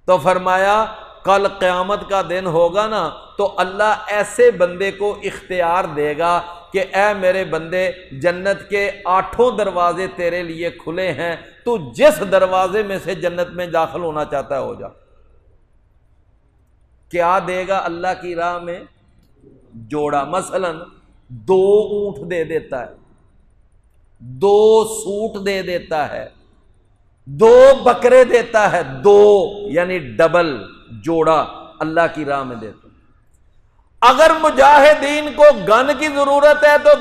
تو فرمایا کل قیامت کا دن ہوگا نا تو اللہ ایسے بندے کو اختیار دے گا کہ اے میرے بندے، جنت کے 8 دروازے تیرے لیے کھلے ہیں، تو جس دروازے میں سے جنت میں داخل ہونا چاہتا ہے ہو جا۔ کیا دے گا اللہ کی راہ میں؟ جوڑا۔ مثلا 2 اونٹ دے دیتا ہے، 2 سوٹ دے دیتا ہے، 2 بکرے دیتا ہے، 2 یعنی ڈبل جوڑا اللہ کی راہ میں دیتا۔ اگر مجاہدین کو گن کی ضرورت ہے تو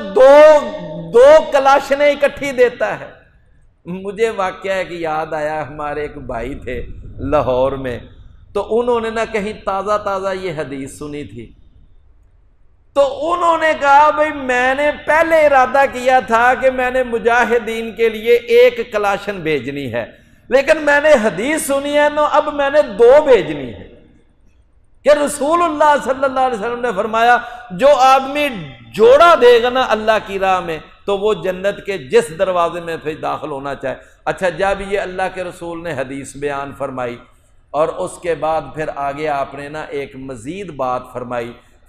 2 کلاشنیں اکٹھی دیتا ہے۔ مجھے واقعہ ہے کہ یاد آیا، ہمارے ایک بھائی تھے لاہور میں، تو انہوں نے نا کہیں تازہ یہ حدیث سنی تھی، تو انہوں نے کہا بھئی میں نے پہلے ارادہ کیا تھا کہ میں نے مجاہدین کے لیے 1 کلاشن بھیجنی ہے، لیکن میں نے حدیث سنی ہے تو اب میں نے 2 بھیجنی ہے، کہ رسول اللہ صلی اللہ علیہ وسلم نے فرمایا جو آدمی جوڑا دے گا نا اللہ کی راہ میں تو وہ جنت کے جس دروازے میں پھر داخل ہونا چاہے۔ اچھا، جب یہ اللہ کے رسول نے حدیث بیان فرمائی اور اس کے بعد پھر آگے آپ نے نا ایک مزید بات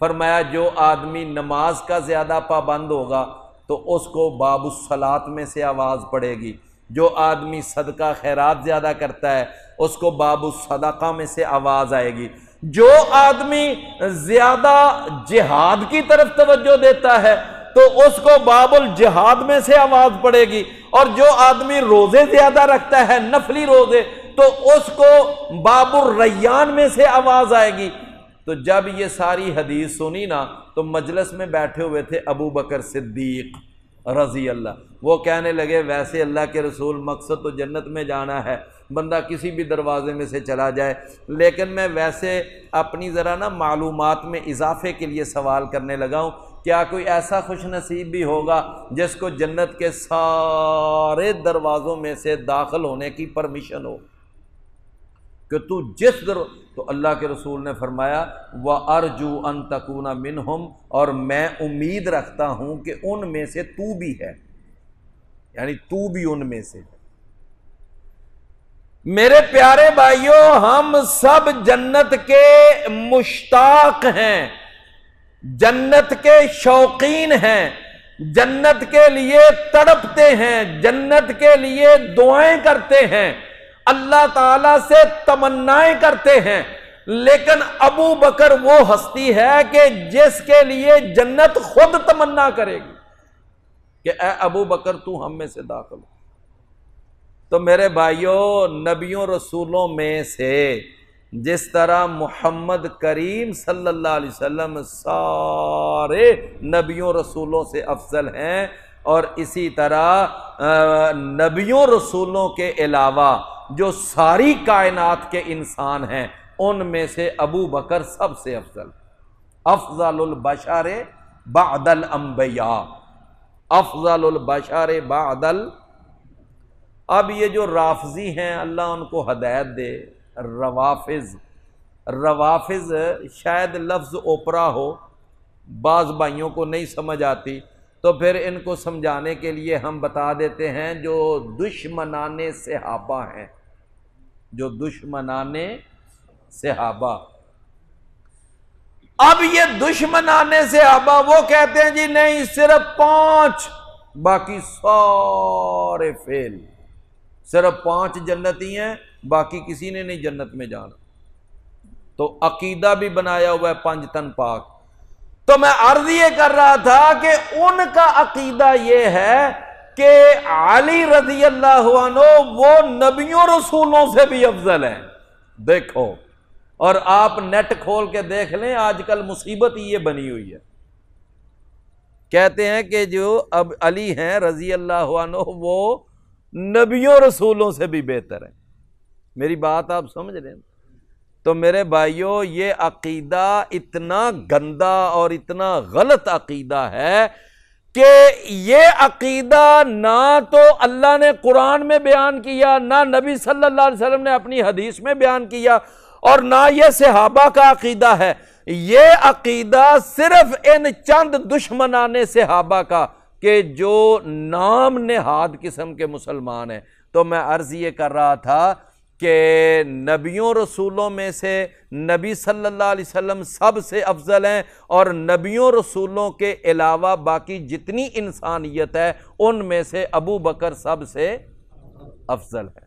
فرمایا جو آدمی نماز کا زیادہ پابند ہوگا تو اس کو باب الصلاۃ میں سے آواز پڑے گی، جو آدمی صدقہ خیرات زیادہ کرتا ہے اس کو باب الصدقہ میں سے آواز آئے گی، جو آدمی زیادہ جہاد کی طرف توجہ دیتا ہے تو اس کو باب الجہاد میں سے آواز پڑے گی، اور جو آدمی روزے زیادہ رکھتا ہے نفلی روزے تو اس کو باب الریان میں سے آواز آئے گی۔ تو جب یہ ساری حدیث سنی نا تو مجلس میں بیٹھے ہوئے تھے ابو بکر صدیق رضی اللہ، وہ کہنے لگے ویسے اللہ کے رسول مقصد تو جنت میں جانا ہے، بندہ کسی بھی دروازے میں سے چلا جائے، لیکن میں ویسے اپنی ذرا نا معلومات میں اضافے کے لیے سوال کرنے لگا ہوں، کیا کوئی ایسا خوش نصیب بھی ہوگا جس کو جنت کے سارے دروازوں میں سے داخل ہونے کی پرمیشن ہو کہ تو جس تو اللہ کے رسول نے فرمایا وَأَرْجُو أَن تَكُونَ مِنْهُمْ، اور میں امید رکھتا ہوں کہ ان میں سے تو بھی ہے، یعنی تو بھی ان میں سے۔ میرے پیارے بھائیوں، ہم سب جنت کے مشتاق ہیں، جنت کے شوقین ہیں، جنت کے لیے تڑپتے ہیں، جنت کے لیے دعائیں کرتے ہیں، اللہ تعالیٰ سے تمنائیں کرتے ہیں، لیکن ابو بکر وہ ہستی ہے کہ جس کے لیے جنت خود تمنا کرے گی کہ اے ابو بکر تو ہم میں سے داخل ہو۔ تو میرے بھائیوں، نبیوں رسولوں میں سے جس طرح محمد کریم صلی اللہ علیہ وسلم سارے نبیوں رسولوں سے افضل ہیں، اور اسی طرح نبیوں رسولوں کے علاوہ جو ساری کائنات کے انسان ہیں ان میں سے ابو بکر سب سے افضل، افضل البشر بعد الانبیاء، افضل البشر بعد اب یہ جو رافضی ہیں اللہ ان کو ہدایت دے، روافض شاید لفظ اوپرا ہو، بعض بھائیوں کو نہیں سمجھ آتی تو پھر ان کو سمجھانے کے لیے ہم بتا دیتے ہیں جو دشمنان صحابہ ہیں، جو دشمنان صحابہ، اب یہ دشمنان صحابہ وہ کہتے ہیں جی نہیں صرف 5 باقی سارے فیل، صرف 5 جنتی ہیں باقی کسی نے نہیں جنت میں جانا، تو عقیدہ بھی بنایا ہوا ہے 5 تن پاک۔ تو میں عرض یہ کر رہا تھا کہ ان کا عقیدہ یہ ہے کہ علی رضی اللہ عنہ وہ نبیوں رسولوں سے بھی افضل ہیں۔ دیکھو، اور آپ نیٹ کھول کے دیکھ لیں، آج کل مصیبت ہی یہ بنی ہوئی ہے، کہتے ہیں کہ جو اب علی ہیں رضی اللہ عنہ وہ نبیوں رسولوں سے بھی بہتر ہیں۔ میری بات آپ سمجھ رہے ہیں؟ تو میرے بھائیوں، یہ عقیدہ اتنا گندا اور اتنا غلط عقیدہ ہے کہ یہ عقیدہ نہ تو اللہ نے قرآن میں بیان کیا، نہ نبی صلی اللہ علیہ وسلم نے اپنی حدیث میں بیان کیا، اور نہ یہ صحابہ کا عقیدہ ہے۔ یہ عقیدہ صرف ان چند دشمنان صحابہ کا کہ جو نام نہاد قسم کے مسلمان ہیں۔ تو میں عرض یہ کر رہا تھا کہ نبیوں رسولوں میں سے نبی صلی اللہ علیہ وسلم سب سے افضل ہیں، اور نبیوں رسولوں کے علاوہ باقی جتنی انسانیت ہے ان میں سے ابو بکر سب سے افضل ہے۔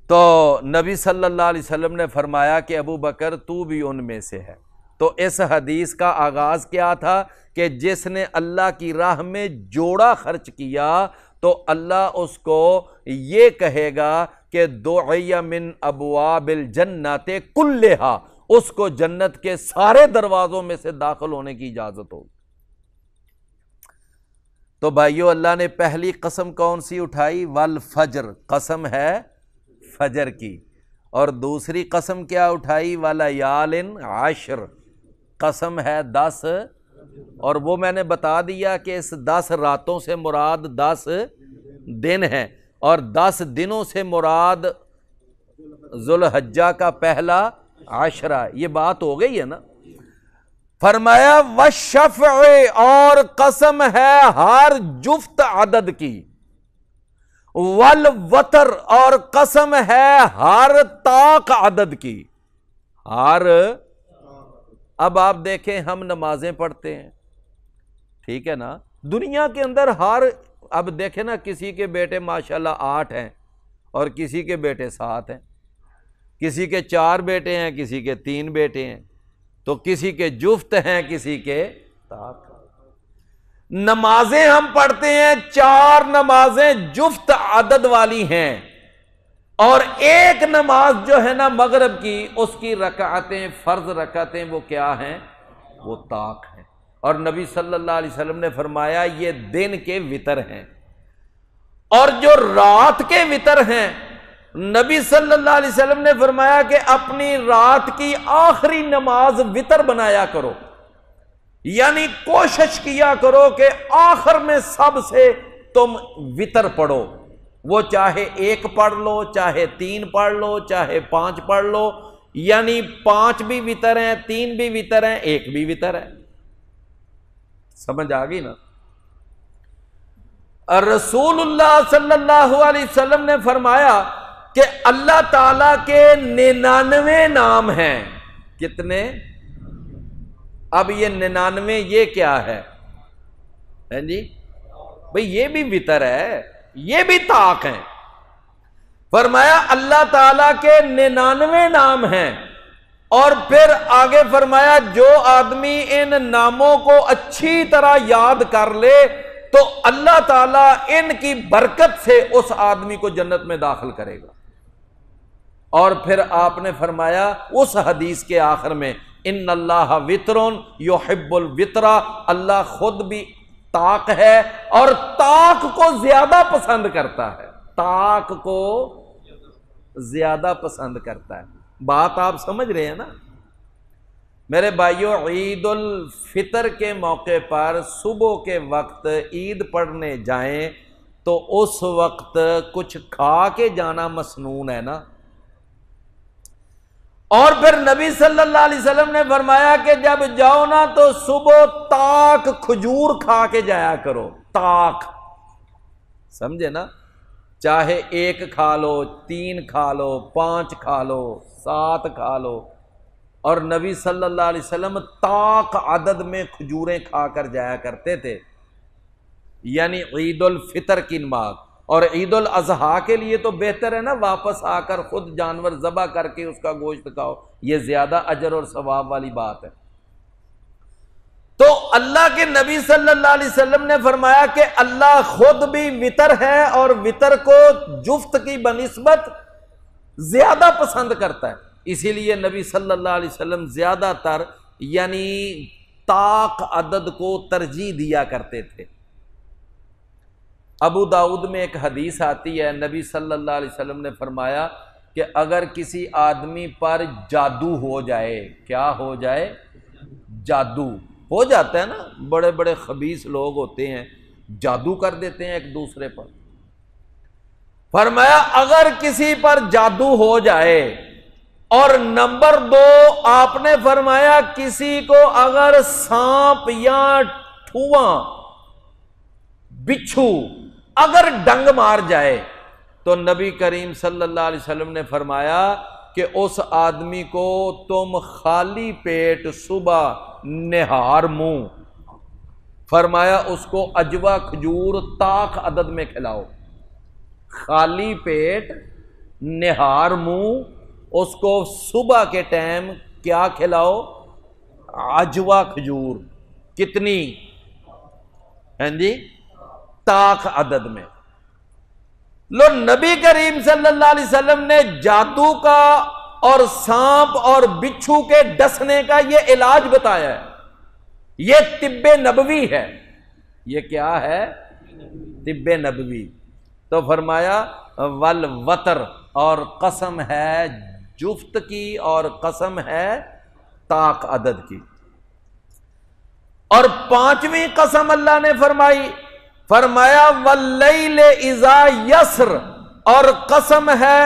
تو نبی صلی اللہ علیہ وسلم نے فرمایا کہ ابو بکر تو بھی ان میں سے ہے۔ تو اس حدیث کا آغاز کیا تھا کہ جس نے اللہ کی راہ میں جوڑا خرچ کیا تو اللہ اس کو یہ کہے گا کہ دعی من ابواب الجنت کلھا، اس کو جنت کے سارے دروازوں میں سے داخل ہونے کی اجازت ہوگی۔ تو بھائیو، اللہ نے پہلی قسم کون سی اٹھائی؟ والفجر، قسم ہے فجر کی، اور دوسری قسم کیا اٹھائی؟ ولیال عشر، قسم ہے 10، اور وہ میں نے بتا دیا کہ اس 10 راتوں سے مراد 10 دن ہیں، اور 10 دنوں سے مراد ذوالحجہ کا پہلا عشرہ، یہ بات ہو گئی ہے نا۔ فرمایا والشفع، اور قسم ہے ہر جفت عدد کی، والوتر، اور قسم ہے ہر طاق عدد کی، ہر، اب آپ دیکھیں ہم نمازیں پڑھتے ہیں، ٹھیک ہے نا، دنیا کے اندر ہر، اب دیکھیں نا کسی کے بیٹے ماشاءاللہ 8 ہیں اور کسی کے بیٹے 7 ہیں، کسی کے 4 بیٹے ہیں، کسی کے 3 بیٹے ہیں، تو کسی کے جفت ہیں، کسی کے طاق۔ نمازیں ہم پڑھتے ہیں، 4 نمازیں جفت عدد والی ہیں، اور ایک نماز جو ہے نا مغرب کی، اس کی رکعتیں، فرض رکعتیں وہ کیا ہیں؟ وہ طاق ہیں، اور نبی صلی اللہ علیہ وسلم نے فرمایا یہ دن کے وتر ہیں، اور جو رات کے وتر ہیں نبی صلی اللہ علیہ وسلم نے فرمایا کہ اپنی رات کی آخری نماز وتر بنایا کرو، یعنی کوشش کیا کرو کہ آخر میں سب سے تم وتر پڑھو، وہ چاہے 1 پڑھ لو، چاہے 3 پڑھ لو، چاہے 5 پڑھ لو، یعنی 5 بھی وتر ہیں، 3 بھی وتر ہیں، 1 بھی وتر ہے۔ سمجھ آ گئی نا؟ رسول اللہ صلی اللہ علیہ وسلم نے فرمایا کہ اللہ تعالیٰ کے 99 نام ہیں۔ کتنے؟ اب یہ 99 یہ کیا ہے جی بھئی؟ یہ بھی وتر ہے، یہ بھی طاق ہیں۔ فرمایا اللہ تعالیٰ کے 99 نام ہیں، اور پھر آگے فرمایا جو آدمی ان ناموں کو اچھی طرح یاد کر لے تو اللہ تعالیٰ ان کی برکت سے اس آدمی کو جنت میں داخل کرے گا۔ اور پھر آپ نے فرمایا اس حدیث کے آخر میں ان اللہ وتر یحب الوتر، اللہ خود بھی طاق ہے اور طاق کو زیادہ پسند کرتا ہے، طاق کو زیادہ پسند کرتا ہے۔ بات آپ سمجھ رہے ہیں نا میرے بھائیو؟ عید الفطر کے موقع پر صبح کے وقت عید پڑھنے جائیں تو اس وقت کچھ کھا کے جانا مسنون ہے نا، اور پھر نبی صلی اللہ علیہ وسلم نے فرمایا کہ جب جاؤ نا تو صبح تاک کھجور کھا کے جایا کرو. تاک سمجھے نا، چاہے 1 کھا لو، 3 کھا لو، 5 کھا لو، 7 کھا لو. اور نبی صلی اللہ علیہ وسلم تاک عدد میں کھجوریں کھا کر جایا کرتے تھے، یعنی عید الفطر کی نماز. اور عید الاضحیٰ کے لیے تو بہتر ہے نا واپس آ کر خود جانور ذبح کر کے اس کا گوشت کھاؤ، یہ زیادہ اجر اور ثواب والی بات ہے. تو اللہ کے نبی صلی اللہ علیہ وسلم نے فرمایا کہ اللہ خود بھی وطر ہے اور وطر کو جفت کی بنسبت زیادہ پسند کرتا ہے. اسی لیے نبی صلی اللہ علیہ وسلم زیادہ تر یعنی طاق عدد کو ترجیح دیا کرتے تھے. ابو داؤد میں ایک حدیث آتی ہے، نبی صلی اللہ علیہ وسلم نے فرمایا کہ اگر کسی آدمی پر جادو ہو جائے، کیا ہو جائے؟ جادو ہو جاتا ہے نا، بڑے بڑے خبیث لوگ ہوتے ہیں جادو کر دیتے ہیں ایک دوسرے پر. فرمایا اگر کسی پر جادو ہو جائے، اور نمبر 2 آپ نے فرمایا کسی کو اگر سانپ یا ٹھواں بچھو اگر ڈنگ مار جائے، تو نبی کریم صلی اللہ علیہ وسلم نے فرمایا کہ اس آدمی کو تم خالی پیٹ صبح نہار منہ، فرمایا اس کو عجوہ کھجور طاق عدد میں کھلاؤ. خالی پیٹ نہار منہ اس کو صبح کے ٹائم کیا کھلاؤ؟ عجوہ کھجور. کتنی؟ ہاں جی، طاق عدد میں. لو نبی کریم صلی اللہ علیہ وسلم نے جادو کا اور سانپ اور بچھو کے ڈسنے کا یہ علاج بتایا ہے. یہ طب نبوی ہے. یہ کیا ہے؟ طب نبوی. تو فرمایا والوتر، اور قسم ہے جفت کی اور قسم ہے طاق عدد کی. اور 5ویں قسم اللہ نے فرمائی، فرمایا واللیل اذا یسر، اور قسم ہے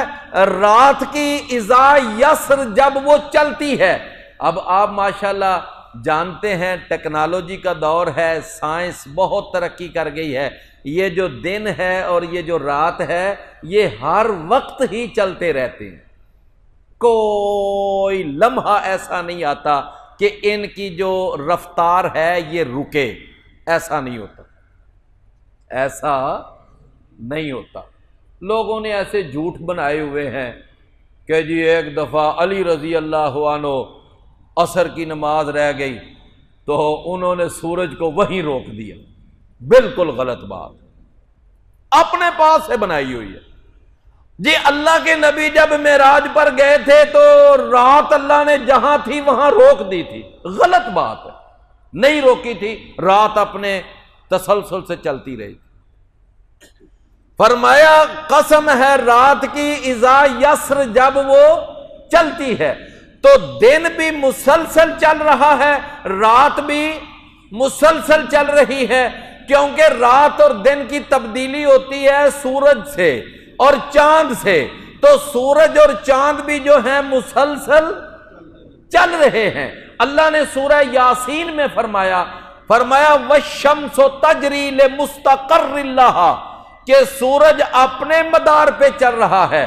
رات کی اذا یسر جب وہ چلتی ہے. اب آپ ماشاءاللہ جانتے ہیں ٹیکنالوجی کا دور ہے، سائنس بہت ترقی کر گئی ہے. یہ جو دن ہے اور یہ جو رات ہے یہ ہر وقت ہی چلتے رہتے ہیں، کوئی لمحہ ایسا نہیں آتا کہ ان کی جو رفتار ہے یہ رکے. ایسا نہیں ہوتا، ایسا نہیں ہوتا. لوگوں نے ایسے جھوٹ بنائے ہوئے ہیں کہ جی ایک دفعہ علی رضی اللہ عنہ عصر کی نماز رہ گئی تو انہوں نے سورج کو وہیں روک دیا. بالکل غلط بات، اپنے پاس سے بنائی ہوئی ہے. جی اللہ کے نبی جب معراج پر گئے تھے تو رات اللہ نے جہاں تھی وہاں روک دی تھی. غلط بات ہے، نہیں روکی تھی، رات اپنے تسلسل سے چلتی رہی. فرمایا قسم ہے رات کی اذا یسر جب وہ چلتی ہے. تو دن بھی مسلسل چل رہا ہے، رات بھی مسلسل چل رہی ہے، کیونکہ رات اور دن کی تبدیلی ہوتی ہے سورج سے اور چاند سے. تو سورج اور چاند بھی جو ہیں مسلسل چل رہے ہیں. اللہ نے سورہ یاسین میں فرمایا وَالشَّمْسُ تَجْرِي لِمُسْتَقَرٍّ لَهَا، کہ سورج اپنے مدار پہ چل رہا ہے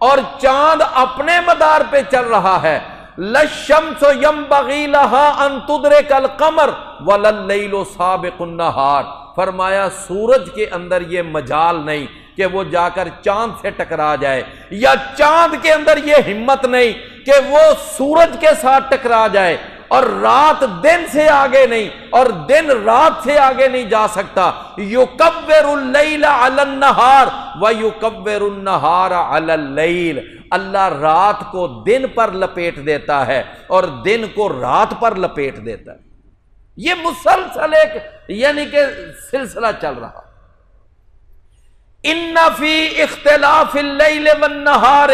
اور چاند اپنے مدار پہ چل رہا ہے. لَلشَّمْسُ يَنبَغِي لَهَا أَن تُدْرِكَ الْقَمَرَ وَلَا اللَّيْلُ سَابِقُ النَّهَارِ. فرمایا سورج کے اندر یہ مجال نہیں کہ وہ جا کر چاند سے ٹکرا جائے، یا چاند کے اندر یہ ہمت نہیں کہ وہ سورج کے ساتھ ٹکرا جائے. اور رات دن سے آگے نہیں اور دن رات سے آگے نہیں جا سکتا. یکور اللیل علی النہار ویکور النہار علی اللیل. اللہ رات کو دن پر لپیٹ دیتا ہے اور دن کو رات پر لپیٹ دیتا ہے. یہ مسلسل ایک یعنی کہ سلسلہ چل رہا. ان فی اختلاف اللیل والنہار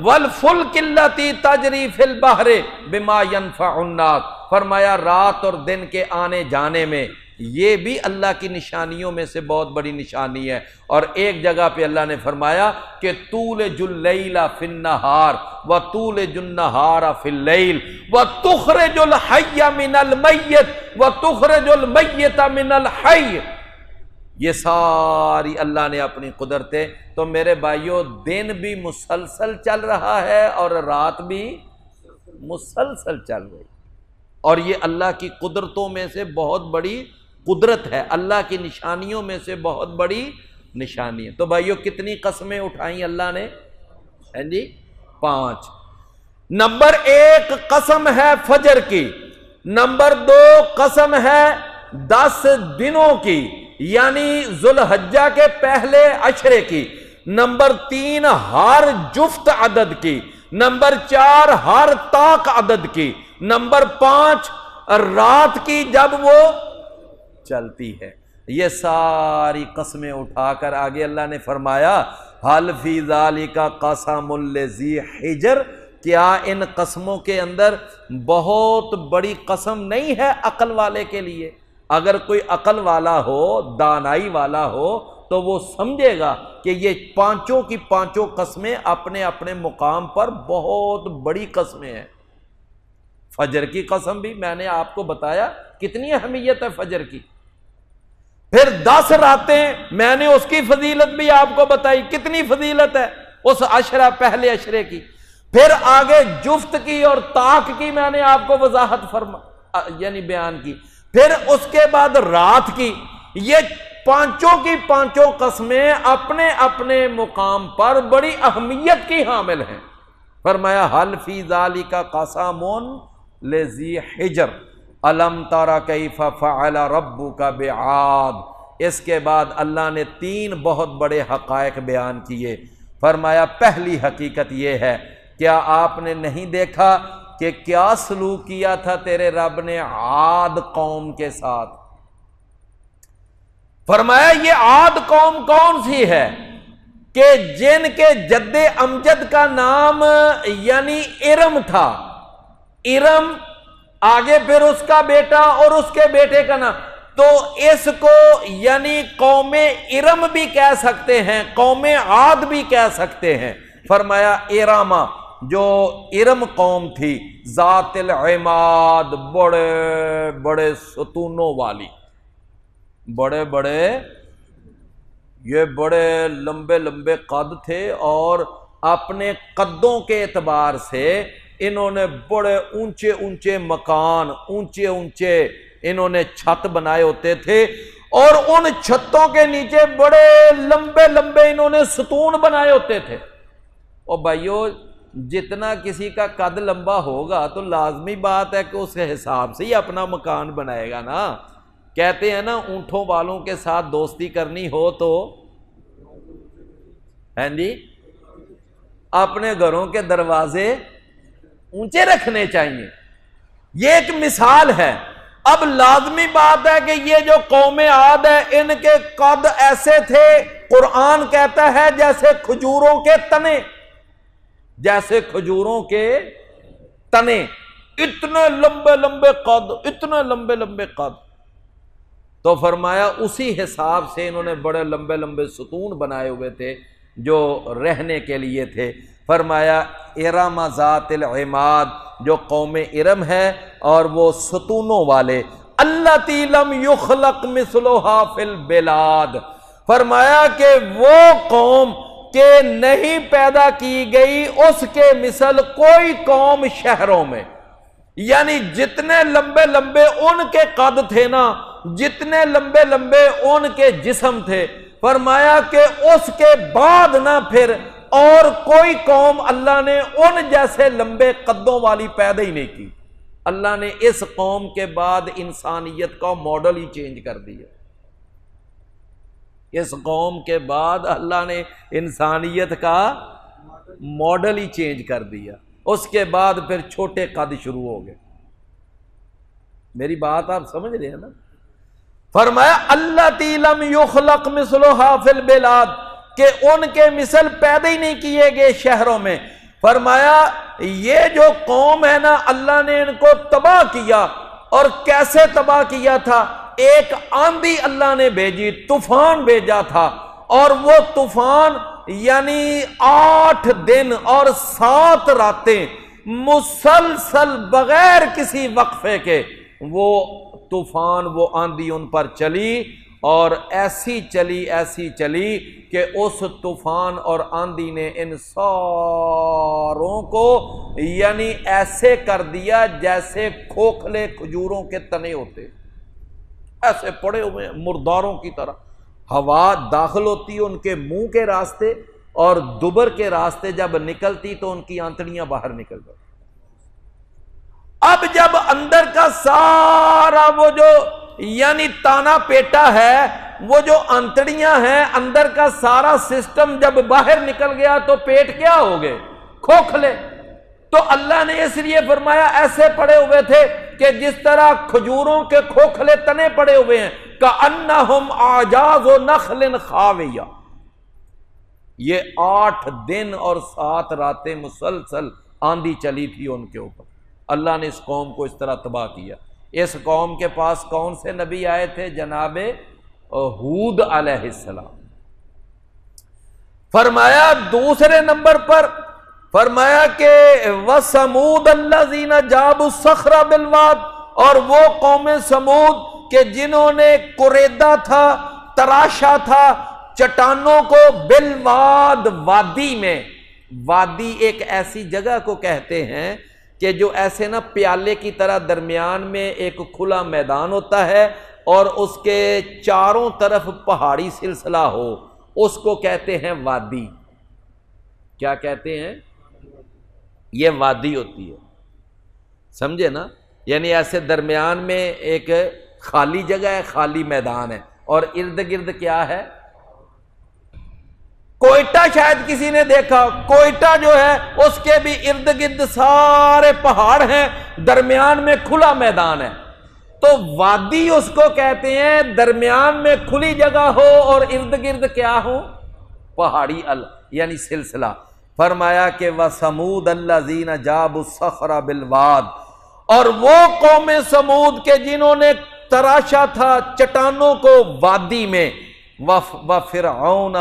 والفلک التی تجری فی البحر بما ینفع الناس. فرمایا رات اور دن کے آنے جانے میں یہ بھی اللہ کی نشانیوں میں سے بہت بڑی نشانی ہے۔ اور ایک جگہ پہ اللہ نے فرمایا کہ تولج اللیل فی النہار وتولج النہار فی اللیل وتخرج الحی من المیت وتخرج المیت من الحی، یہ ساری اللہ نے اپنی قدرتیں۔ تو میرے بھائیوں، دن بھی مسلسل چل رہا ہے اور رات بھی مسلسل چل رہی، اور یہ اللہ کی قدرتوں میں سے بہت بڑی قدرت ہے، اللہ کی نشانیوں میں سے بہت بڑی نشانی ہے۔ تو بھائیوں کتنی قسمیں اٹھائیں اللہ نے؟ ہیں جی 5۔ نمبر 1 قسم ہے فجر کی، نمبر 2 قسم ہے 10 دنوں کی یعنی ذوالحجہ کے پہلے عشرے کی، نمبر 3 ہر جفت عدد کی، نمبر 4 ہر طاق عدد کی، نمبر 5 رات کی جب وہ چلتی ہے۔ یہ ساری قسمیں اٹھا کر آگے اللہ نے فرمایا حل فی ذالک قسم لذی حجر، کیا ان قسموں کے اندر بہت بڑی قسم نہیں ہے عقل والے کے لیے؟ اگر کوئی عقل والا ہو، دانائی والا ہو، تو وہ سمجھے گا کہ یہ پانچوں کی پانچوں قسمیں اپنے اپنے مقام پر بہت بڑی قسمیں ہیں۔ فجر کی قسم بھی میں نے آپ کو بتایا کتنی اہمیت ہے فجر کی، پھر 10 راتیں میں نے اس کی فضیلت بھی آپ کو بتائی کتنی فضیلت ہے اس عشرہ پہلے عشرے کی، پھر آگے جفت کی اور طاق کی میں نے آپ کو وضاحت یعنی بیان کی، پھر اس کے بعد رات کی۔ یہ پانچوں کی پانچوں قسمیں اپنے اپنے مقام پر بڑی اہمیت کی حامل ہیں۔ فرمایا حل فی ذالک قسم لذی حجر الم تر کیف فعل ربک بعاد۔ اس کے بعد اللہ نے 3 بہت بڑے حقائق بیان کیے۔ فرمایا پہلی حقیقت یہ ہے، کیا آپ نے نہیں دیکھا کہ کیا سلوک کیا تھا تیرے رب نے عاد قوم کے ساتھ؟ فرمایا یہ عاد قوم کون سی ہے کہ جن کے جد امجد کا نام یعنی ارم تھا، ارم آگے پھر اس کا بیٹا اور اس کے بیٹے کا نام، تو اس کو یعنی قوم ارم بھی کہہ سکتے ہیں، قوم عاد بھی کہہ سکتے ہیں۔ فرمایا ارامہ جو ارم قوم تھی ذات العماد، بڑے بڑے ستونوں والی، بڑے بڑے یہ بڑے لمبے لمبے قد تھے، اور اپنے قدوں کے اعتبار سے انہوں نے بڑے اونچے اونچے مکان، اونچے اونچے انہوں نے چھت بنائے ہوتے تھے، اور ان چھتوں کے نیچے بڑے لمبے لمبے انہوں نے ستون بنائے ہوتے تھے۔ اور بھائیو جتنا کسی کا قد لمبا ہوگا تو لازمی بات ہے کہ اس حساب سے ہی اپنا مکان بنائے گا نا۔ کہتے ہیں نا اونٹوں والوں کے ساتھ دوستی کرنی ہو تو ہیں جی اپنے گھروں کے دروازے اونچے رکھنے چاہیے۔ یہ ایک مثال ہے۔ اب لازمی بات ہے کہ یہ جو قوم عاد ہے ان کے قد ایسے تھے، قرآن کہتا ہے جیسے کھجوروں کے تنے، جیسے کھجوروں کے تنے، اتنے لمبے لمبے قد، اتنے لمبے لمبے قد۔ تو فرمایا اسی حساب سے انہوں نے بڑے لمبے لمبے ستون بنائے ہوئے تھے جو رہنے کے لیے تھے۔ فرمایا ارم ذات العماد، جو قوم ارم ہے اور وہ ستونوں والے، التی لم یخلق مثلھا فی البلاد۔ فرمایا کہ وہ قوم کہ نہیں پیدا کی گئی اس کے مثل کوئی قوم شہروں میں، یعنی جتنے لمبے لمبے ان کے قد تھے نا، جتنے لمبے لمبے ان کے جسم تھے، فرمایا کہ اس کے بعد نہ پھر اور کوئی قوم اللہ نے ان جیسے لمبے قدوں والی پیدا ہی نہیں کی۔ اللہ نے اس قوم کے بعد انسانیت کا ماڈل ہی چینج کر دیا۔ اس قوم کے بعد اللہ نے انسانیت کا ماڈل ہی چینج کر دیا۔ اس کے بعد پھر چھوٹے قد شروع ہو گئے۔ میری بات آپ سمجھ رہے ہیں نا؟ فرمایا التی لم یخلق مثلھا فی البلاد، کہ ان کے مثل پیدا ہی نہیں کیے گئے شہروں میں۔ فرمایا یہ جو قوم ہے نا، اللہ نے ان کو تباہ کیا، اور کیسے تباہ کیا تھا ایک آندھی اللہ نے بھیجی، طوفان بھیجا تھا، اور وہ طوفان یعنی 8 دن اور 7 راتیں مسلسل بغیر کسی وقفے کے وہ طوفان، وہ آندھی ان پر چلی، اور ایسی چلی کہ اس طوفان اور آندھی نے ان ساروں کو یعنی ایسے کر دیا جیسے کھوکھلے کھجوروں کے تنے ہوتے، ایسے پڑے ہوئے مرداروں کی طرح۔ ہوا داخل ہوتی ان کے منہ کے راستے اور دبر کے راستے جب نکلتی تو ان کی آنتڑیاں باہر نکل جاتی۔ اب جب اندر کا سارا وہ جو یعنی تانا پیٹا ہے، وہ جو آنتڑیاں ہیں، اندر کا سارا سسٹم جب باہر نکل گیا تو پیٹ کیا ہو گئے؟ کھوکھلے۔ تو اللہ نے اس لیے فرمایا ایسے پڑے ہوئے تھے کہ جس طرح کھجوروں کے کھوکھلے تنے پڑے ہوئے ہیں، کأنہم اعجاز نخل خاویہ۔ یہ 8 دن اور 7 راتیں مسلسل آندھی چلی تھی ان کے اوپر۔ اللہ نے اس قوم کو اس طرح تباہ کیا۔ اس قوم کے پاس کون سے نبی آئے تھے؟ جناب ہود علیہ السلام۔ فرمایا دوسرے نمبر پر فرمایا کہ وَثَمُودَ الَّذِينَ جَابُوا الصَّخْرَ بِالْوَادِ، اور وہ قوم سمود کہ جنہوں نے کوریدا تھا، تراشا تھا چٹانوں کو، بالواد، وادی میں۔ وادی ایک ایسی جگہ کو کہتے ہیں کہ جو ایسے نا پیالے کی طرح درمیان میں ایک کھلا میدان ہوتا ہے اور اس کے چاروں طرف پہاڑی سلسلہ ہو، اس کو کہتے ہیں وادی۔ کیا کہتے ہیں؟ یہ وادی ہوتی ہے، سمجھے نا؟ یعنی ایسے درمیان میں ایک خالی جگہ ہے، خالی میدان ہے، اور ارد گرد کیا ہے؟ کوئٹہ شاید کسی نے دیکھا، کوئٹہ جو ہے اس کے بھی ارد گرد سارے پہاڑ ہیں، درمیان میں کھلا میدان ہے۔ تو وادی اس کو کہتے ہیں درمیان میں کھلی جگہ ہو اور ارد گرد کیا ہو؟ پہاڑی یعنی سلسلہ۔ فرمایا کہ وَثَمُودَ الَّذِينَ جَابُوا الصَّخْرَ بِالْوَادِ، اور وہ قوم سمود کے جنہوں نے تراشا تھا چٹانوں کو وادی میں، وَفِرْعَوْنَ،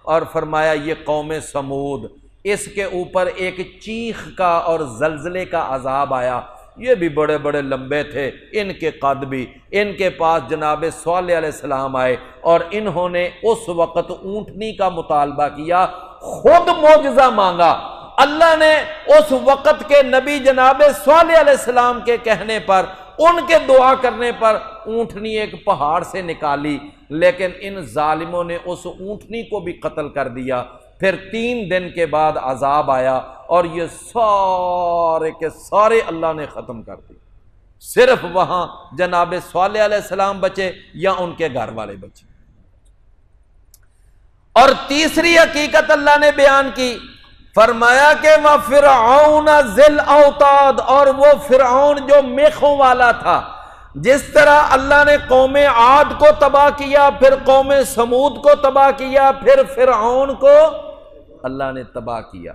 اور فرمایا یہ قوم سمود، اس کے اوپر ایک چیخ کا اور زلزلے کا عذاب آیا۔ یہ بھی بڑے بڑے لمبے تھے، ان کے قد بھی۔ ان کے پاس جناب صالح علیہ السلام آئے اور انہوں نے اس وقت اونٹنی کا مطالبہ کیا، خود معجزہ مانگا۔ اللہ نے اس وقت کے نبی جناب صالح علیہ السلام کے کہنے پر، ان کے دعا کرنے پر اونٹنی ایک پہاڑ سے نکالی، لیکن ان ظالموں نے اس اونٹنی کو بھی قتل کر دیا۔ پھر 3 دن کے بعد عذاب آیا اور یہ سارے کے سارے اللہ نے ختم کر دیے، صرف وہاں جناب صالح علیہ السلام بچے یا ان کے گھر والے بچے۔ اور تیسری حقیقت اللہ نے بیان کی، فرمایا کہ وَفِرْعَوْنَ ذِی الْأَوْتَادِ، اور وہ فرعون جو میخوں والا تھا۔ جس طرح اللہ نے قوم عاد کو تباہ کیا، پھر قوم سمود کو تباہ کیا، پھر فرعون کو اللہ نے تباہ کیا۔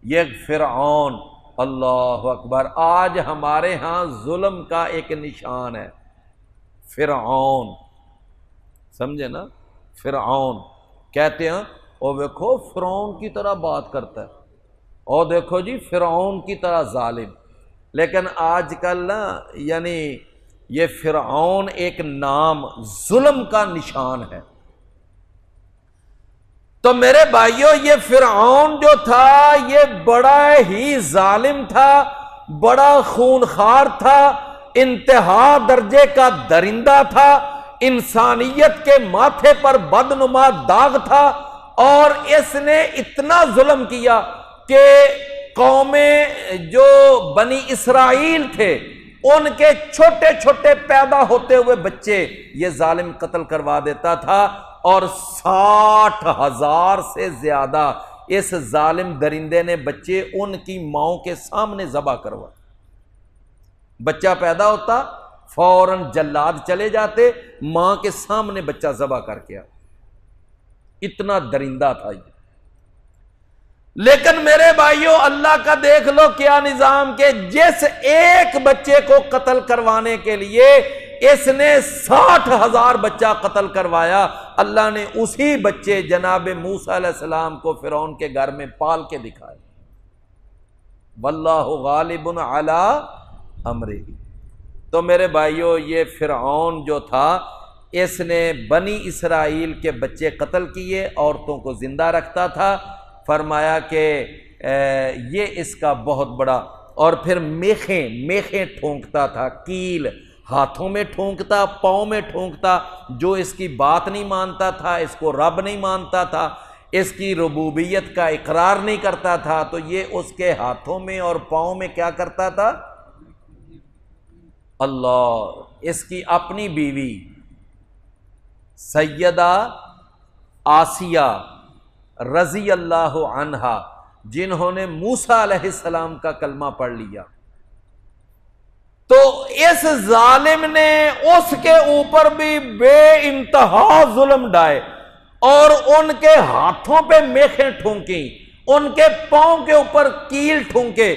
یہ فرعون، اللہ اکبر، آج ہمارے ہاں ظلم کا ایک نشان ہے فرعون، سمجھے نا؟ فرعون کہتے ہیں او دیکھو فرعون کی طرح بات کرتا ہے، او دیکھو جی فرعون کی طرح ظالم۔ لیکن آج کل نا یعنی یہ فرعون ایک نام ظلم کا نشان ہے۔ تو میرے بھائیوں، یہ فرعون جو تھا یہ بڑا ہی ظالم تھا، بڑا خونخوار تھا، انتہا درجے کا درندہ تھا، انسانیت کے ماتھے پر بدنما داغ تھا، اور اس نے اتنا ظلم کیا کہ قومیں جو بنی اسرائیل تھے ان کے چھوٹے چھوٹے پیدا ہوتے ہوئے بچے یہ ظالم قتل کروا دیتا تھا، اور 60,000 سے زیادہ اس ظالم درندے نے بچے ان کی ماؤں کے سامنے ذبح کروا۔ بچہ پیدا ہوتا فوراً جلاد چلے جاتے، ماں کے سامنے بچہ ذبح کر کے آ، اتنا درندہ تھا یہ۔ لیکن میرے بھائیوں، اللہ کا دیکھ لو کیا نظام، کہ جس ایک بچے کو قتل کروانے کے لیے اس نے 60,000 بچہ قتل کروایا، اللہ نے اسی بچے جناب موسیٰ علیہ السلام کو فرعون کے گھر میں پال کے دکھایا۔ واللہ غالب علی امرہ۔ تو میرے بھائیو، یہ فرعون جو تھا اس نے بنی اسرائیل کے بچے قتل کیے، عورتوں کو زندہ رکھتا تھا، فرمایا کہ یہ اس کا بہت بڑا، اور پھر میخیں ٹھونکتا تھا، کیل ہاتھوں میں ٹھونکتا، پاؤں میں ٹھونکتا، جو اس کی بات نہیں مانتا تھا، اس کو رب نہیں مانتا تھا، اس کی ربوبیت کا اقرار نہیں کرتا تھا، تو یہ اس کے ہاتھوں میں اور پاؤں میں کیا کرتا تھا؟ اللہ۔ اس کی اپنی بیوی سیدہ آسیہ رضی اللہ عنہا، جنہوں نے موسیٰ علیہ السلام کا کلمہ پڑھ لیا، تو اس ظالم نے اس کے اوپر بھی بے انتہا ظلم ڈھائے، اور ان کے ہاتھوں پہ میخیں ٹھونکی، ان کے پاؤں کے اوپر کیل ٹھونکے،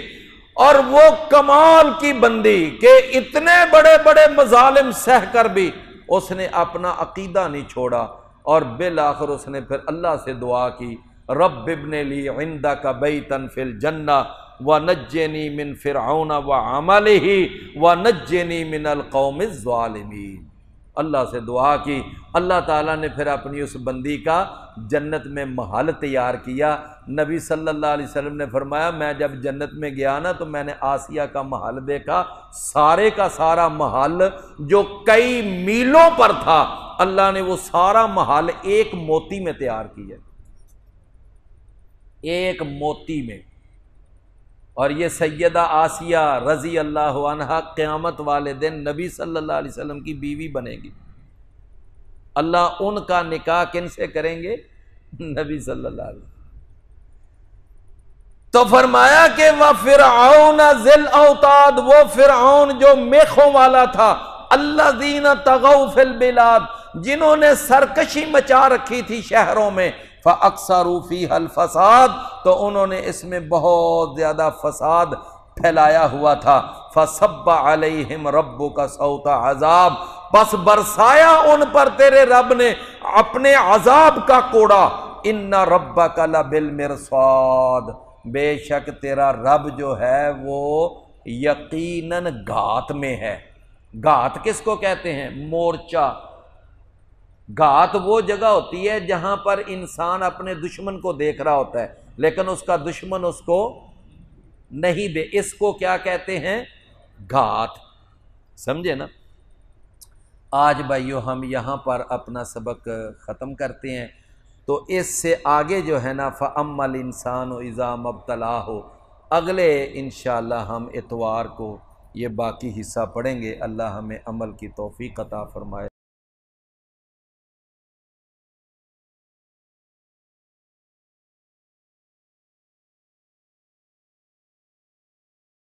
اور وہ کمال کی بندی کہ اتنے بڑے بڑے مظالم سہ کر بھی اس نے اپنا عقیدہ نہیں چھوڑا، اور بالآخر اس نے پھر اللہ سے دعا کی، رب ابن لی عندک بیتا فی الجنہ ونجنی من فرعون وعملہ ونجنی من القوم الظالمین۔ اللہ سے دعا کی، اللہ تعالیٰ نے پھر اپنی اس بندی کا جنت میں محل تیار کیا۔ نبی صلی اللہ علیہ وسلم نے فرمایا، میں جب جنت میں گیا نا تو میں نے آسیہ کا محل دیکھا، سارے کا سارا محل جو کئی میلوں پر تھا، اللہ نے وہ سارا محل ایک موتی میں تیار کیا، ایک موتی میں۔ اور یہ سیدہ آسیہ رضی اللہ عنہا قیامت والے دن نبی صلی اللہ علیہ وسلم کی بیوی بنے گی۔ اللہ ان کا نکاح کن سے کریں گے؟ نبی صلی اللہ علیہ وسلم۔ تو فرمایا کہ وَفِرْعَوْنَ ذِی الْأَوْتَادِ، وہ فرعون جو میخوں والا تھا، الَّذِینَ طَغَوْا فِی الْبِلَادِ، جنہوں نے سرکشی مچا رکھی تھی شہروں میں، فَأَكْثَرُوا فِیہَا الْفَسَادَ، تو انہوں نے اس میں بہت زیادہ فساد پھیلایا ہوا تھا، فَصَبَّ عَلَيْهِمْ رَبُّكَ صَوْتَ عَذَابٍ، بس برسایا ان پر تیرے رب نے اپنے عذاب کا کوڑا، إِنَّ رَبَّكَ لَبِالْمِرْصَادِ، بے شک تیرا رب جو ہے وہ یقیناً گھات میں ہے۔ گھات کس کو کہتے ہیں؟ مورچہ۔ گھات وہ جگہ ہوتی ہے جہاں پر انسان اپنے دشمن کو دیکھ رہا ہوتا ہے لیکن اس کا دشمن اس کو نہیں دے، اس کو کیا کہتے ہیں؟ گھات۔ سمجھے نا؟ آج بھائیو ہم یہاں پر اپنا سبق ختم کرتے ہیں، تو اس سے آگے جو ہے نا فَأَمَّا الْإِنسَانُ إِذَا مَا ابْتَلَاهُ، اگلے انشاءاللہ ہم اتوار کو یہ باقی حصہ پڑھیں گے۔ اللہ ہمیں عمل کی توفیق عطا فرمائے۔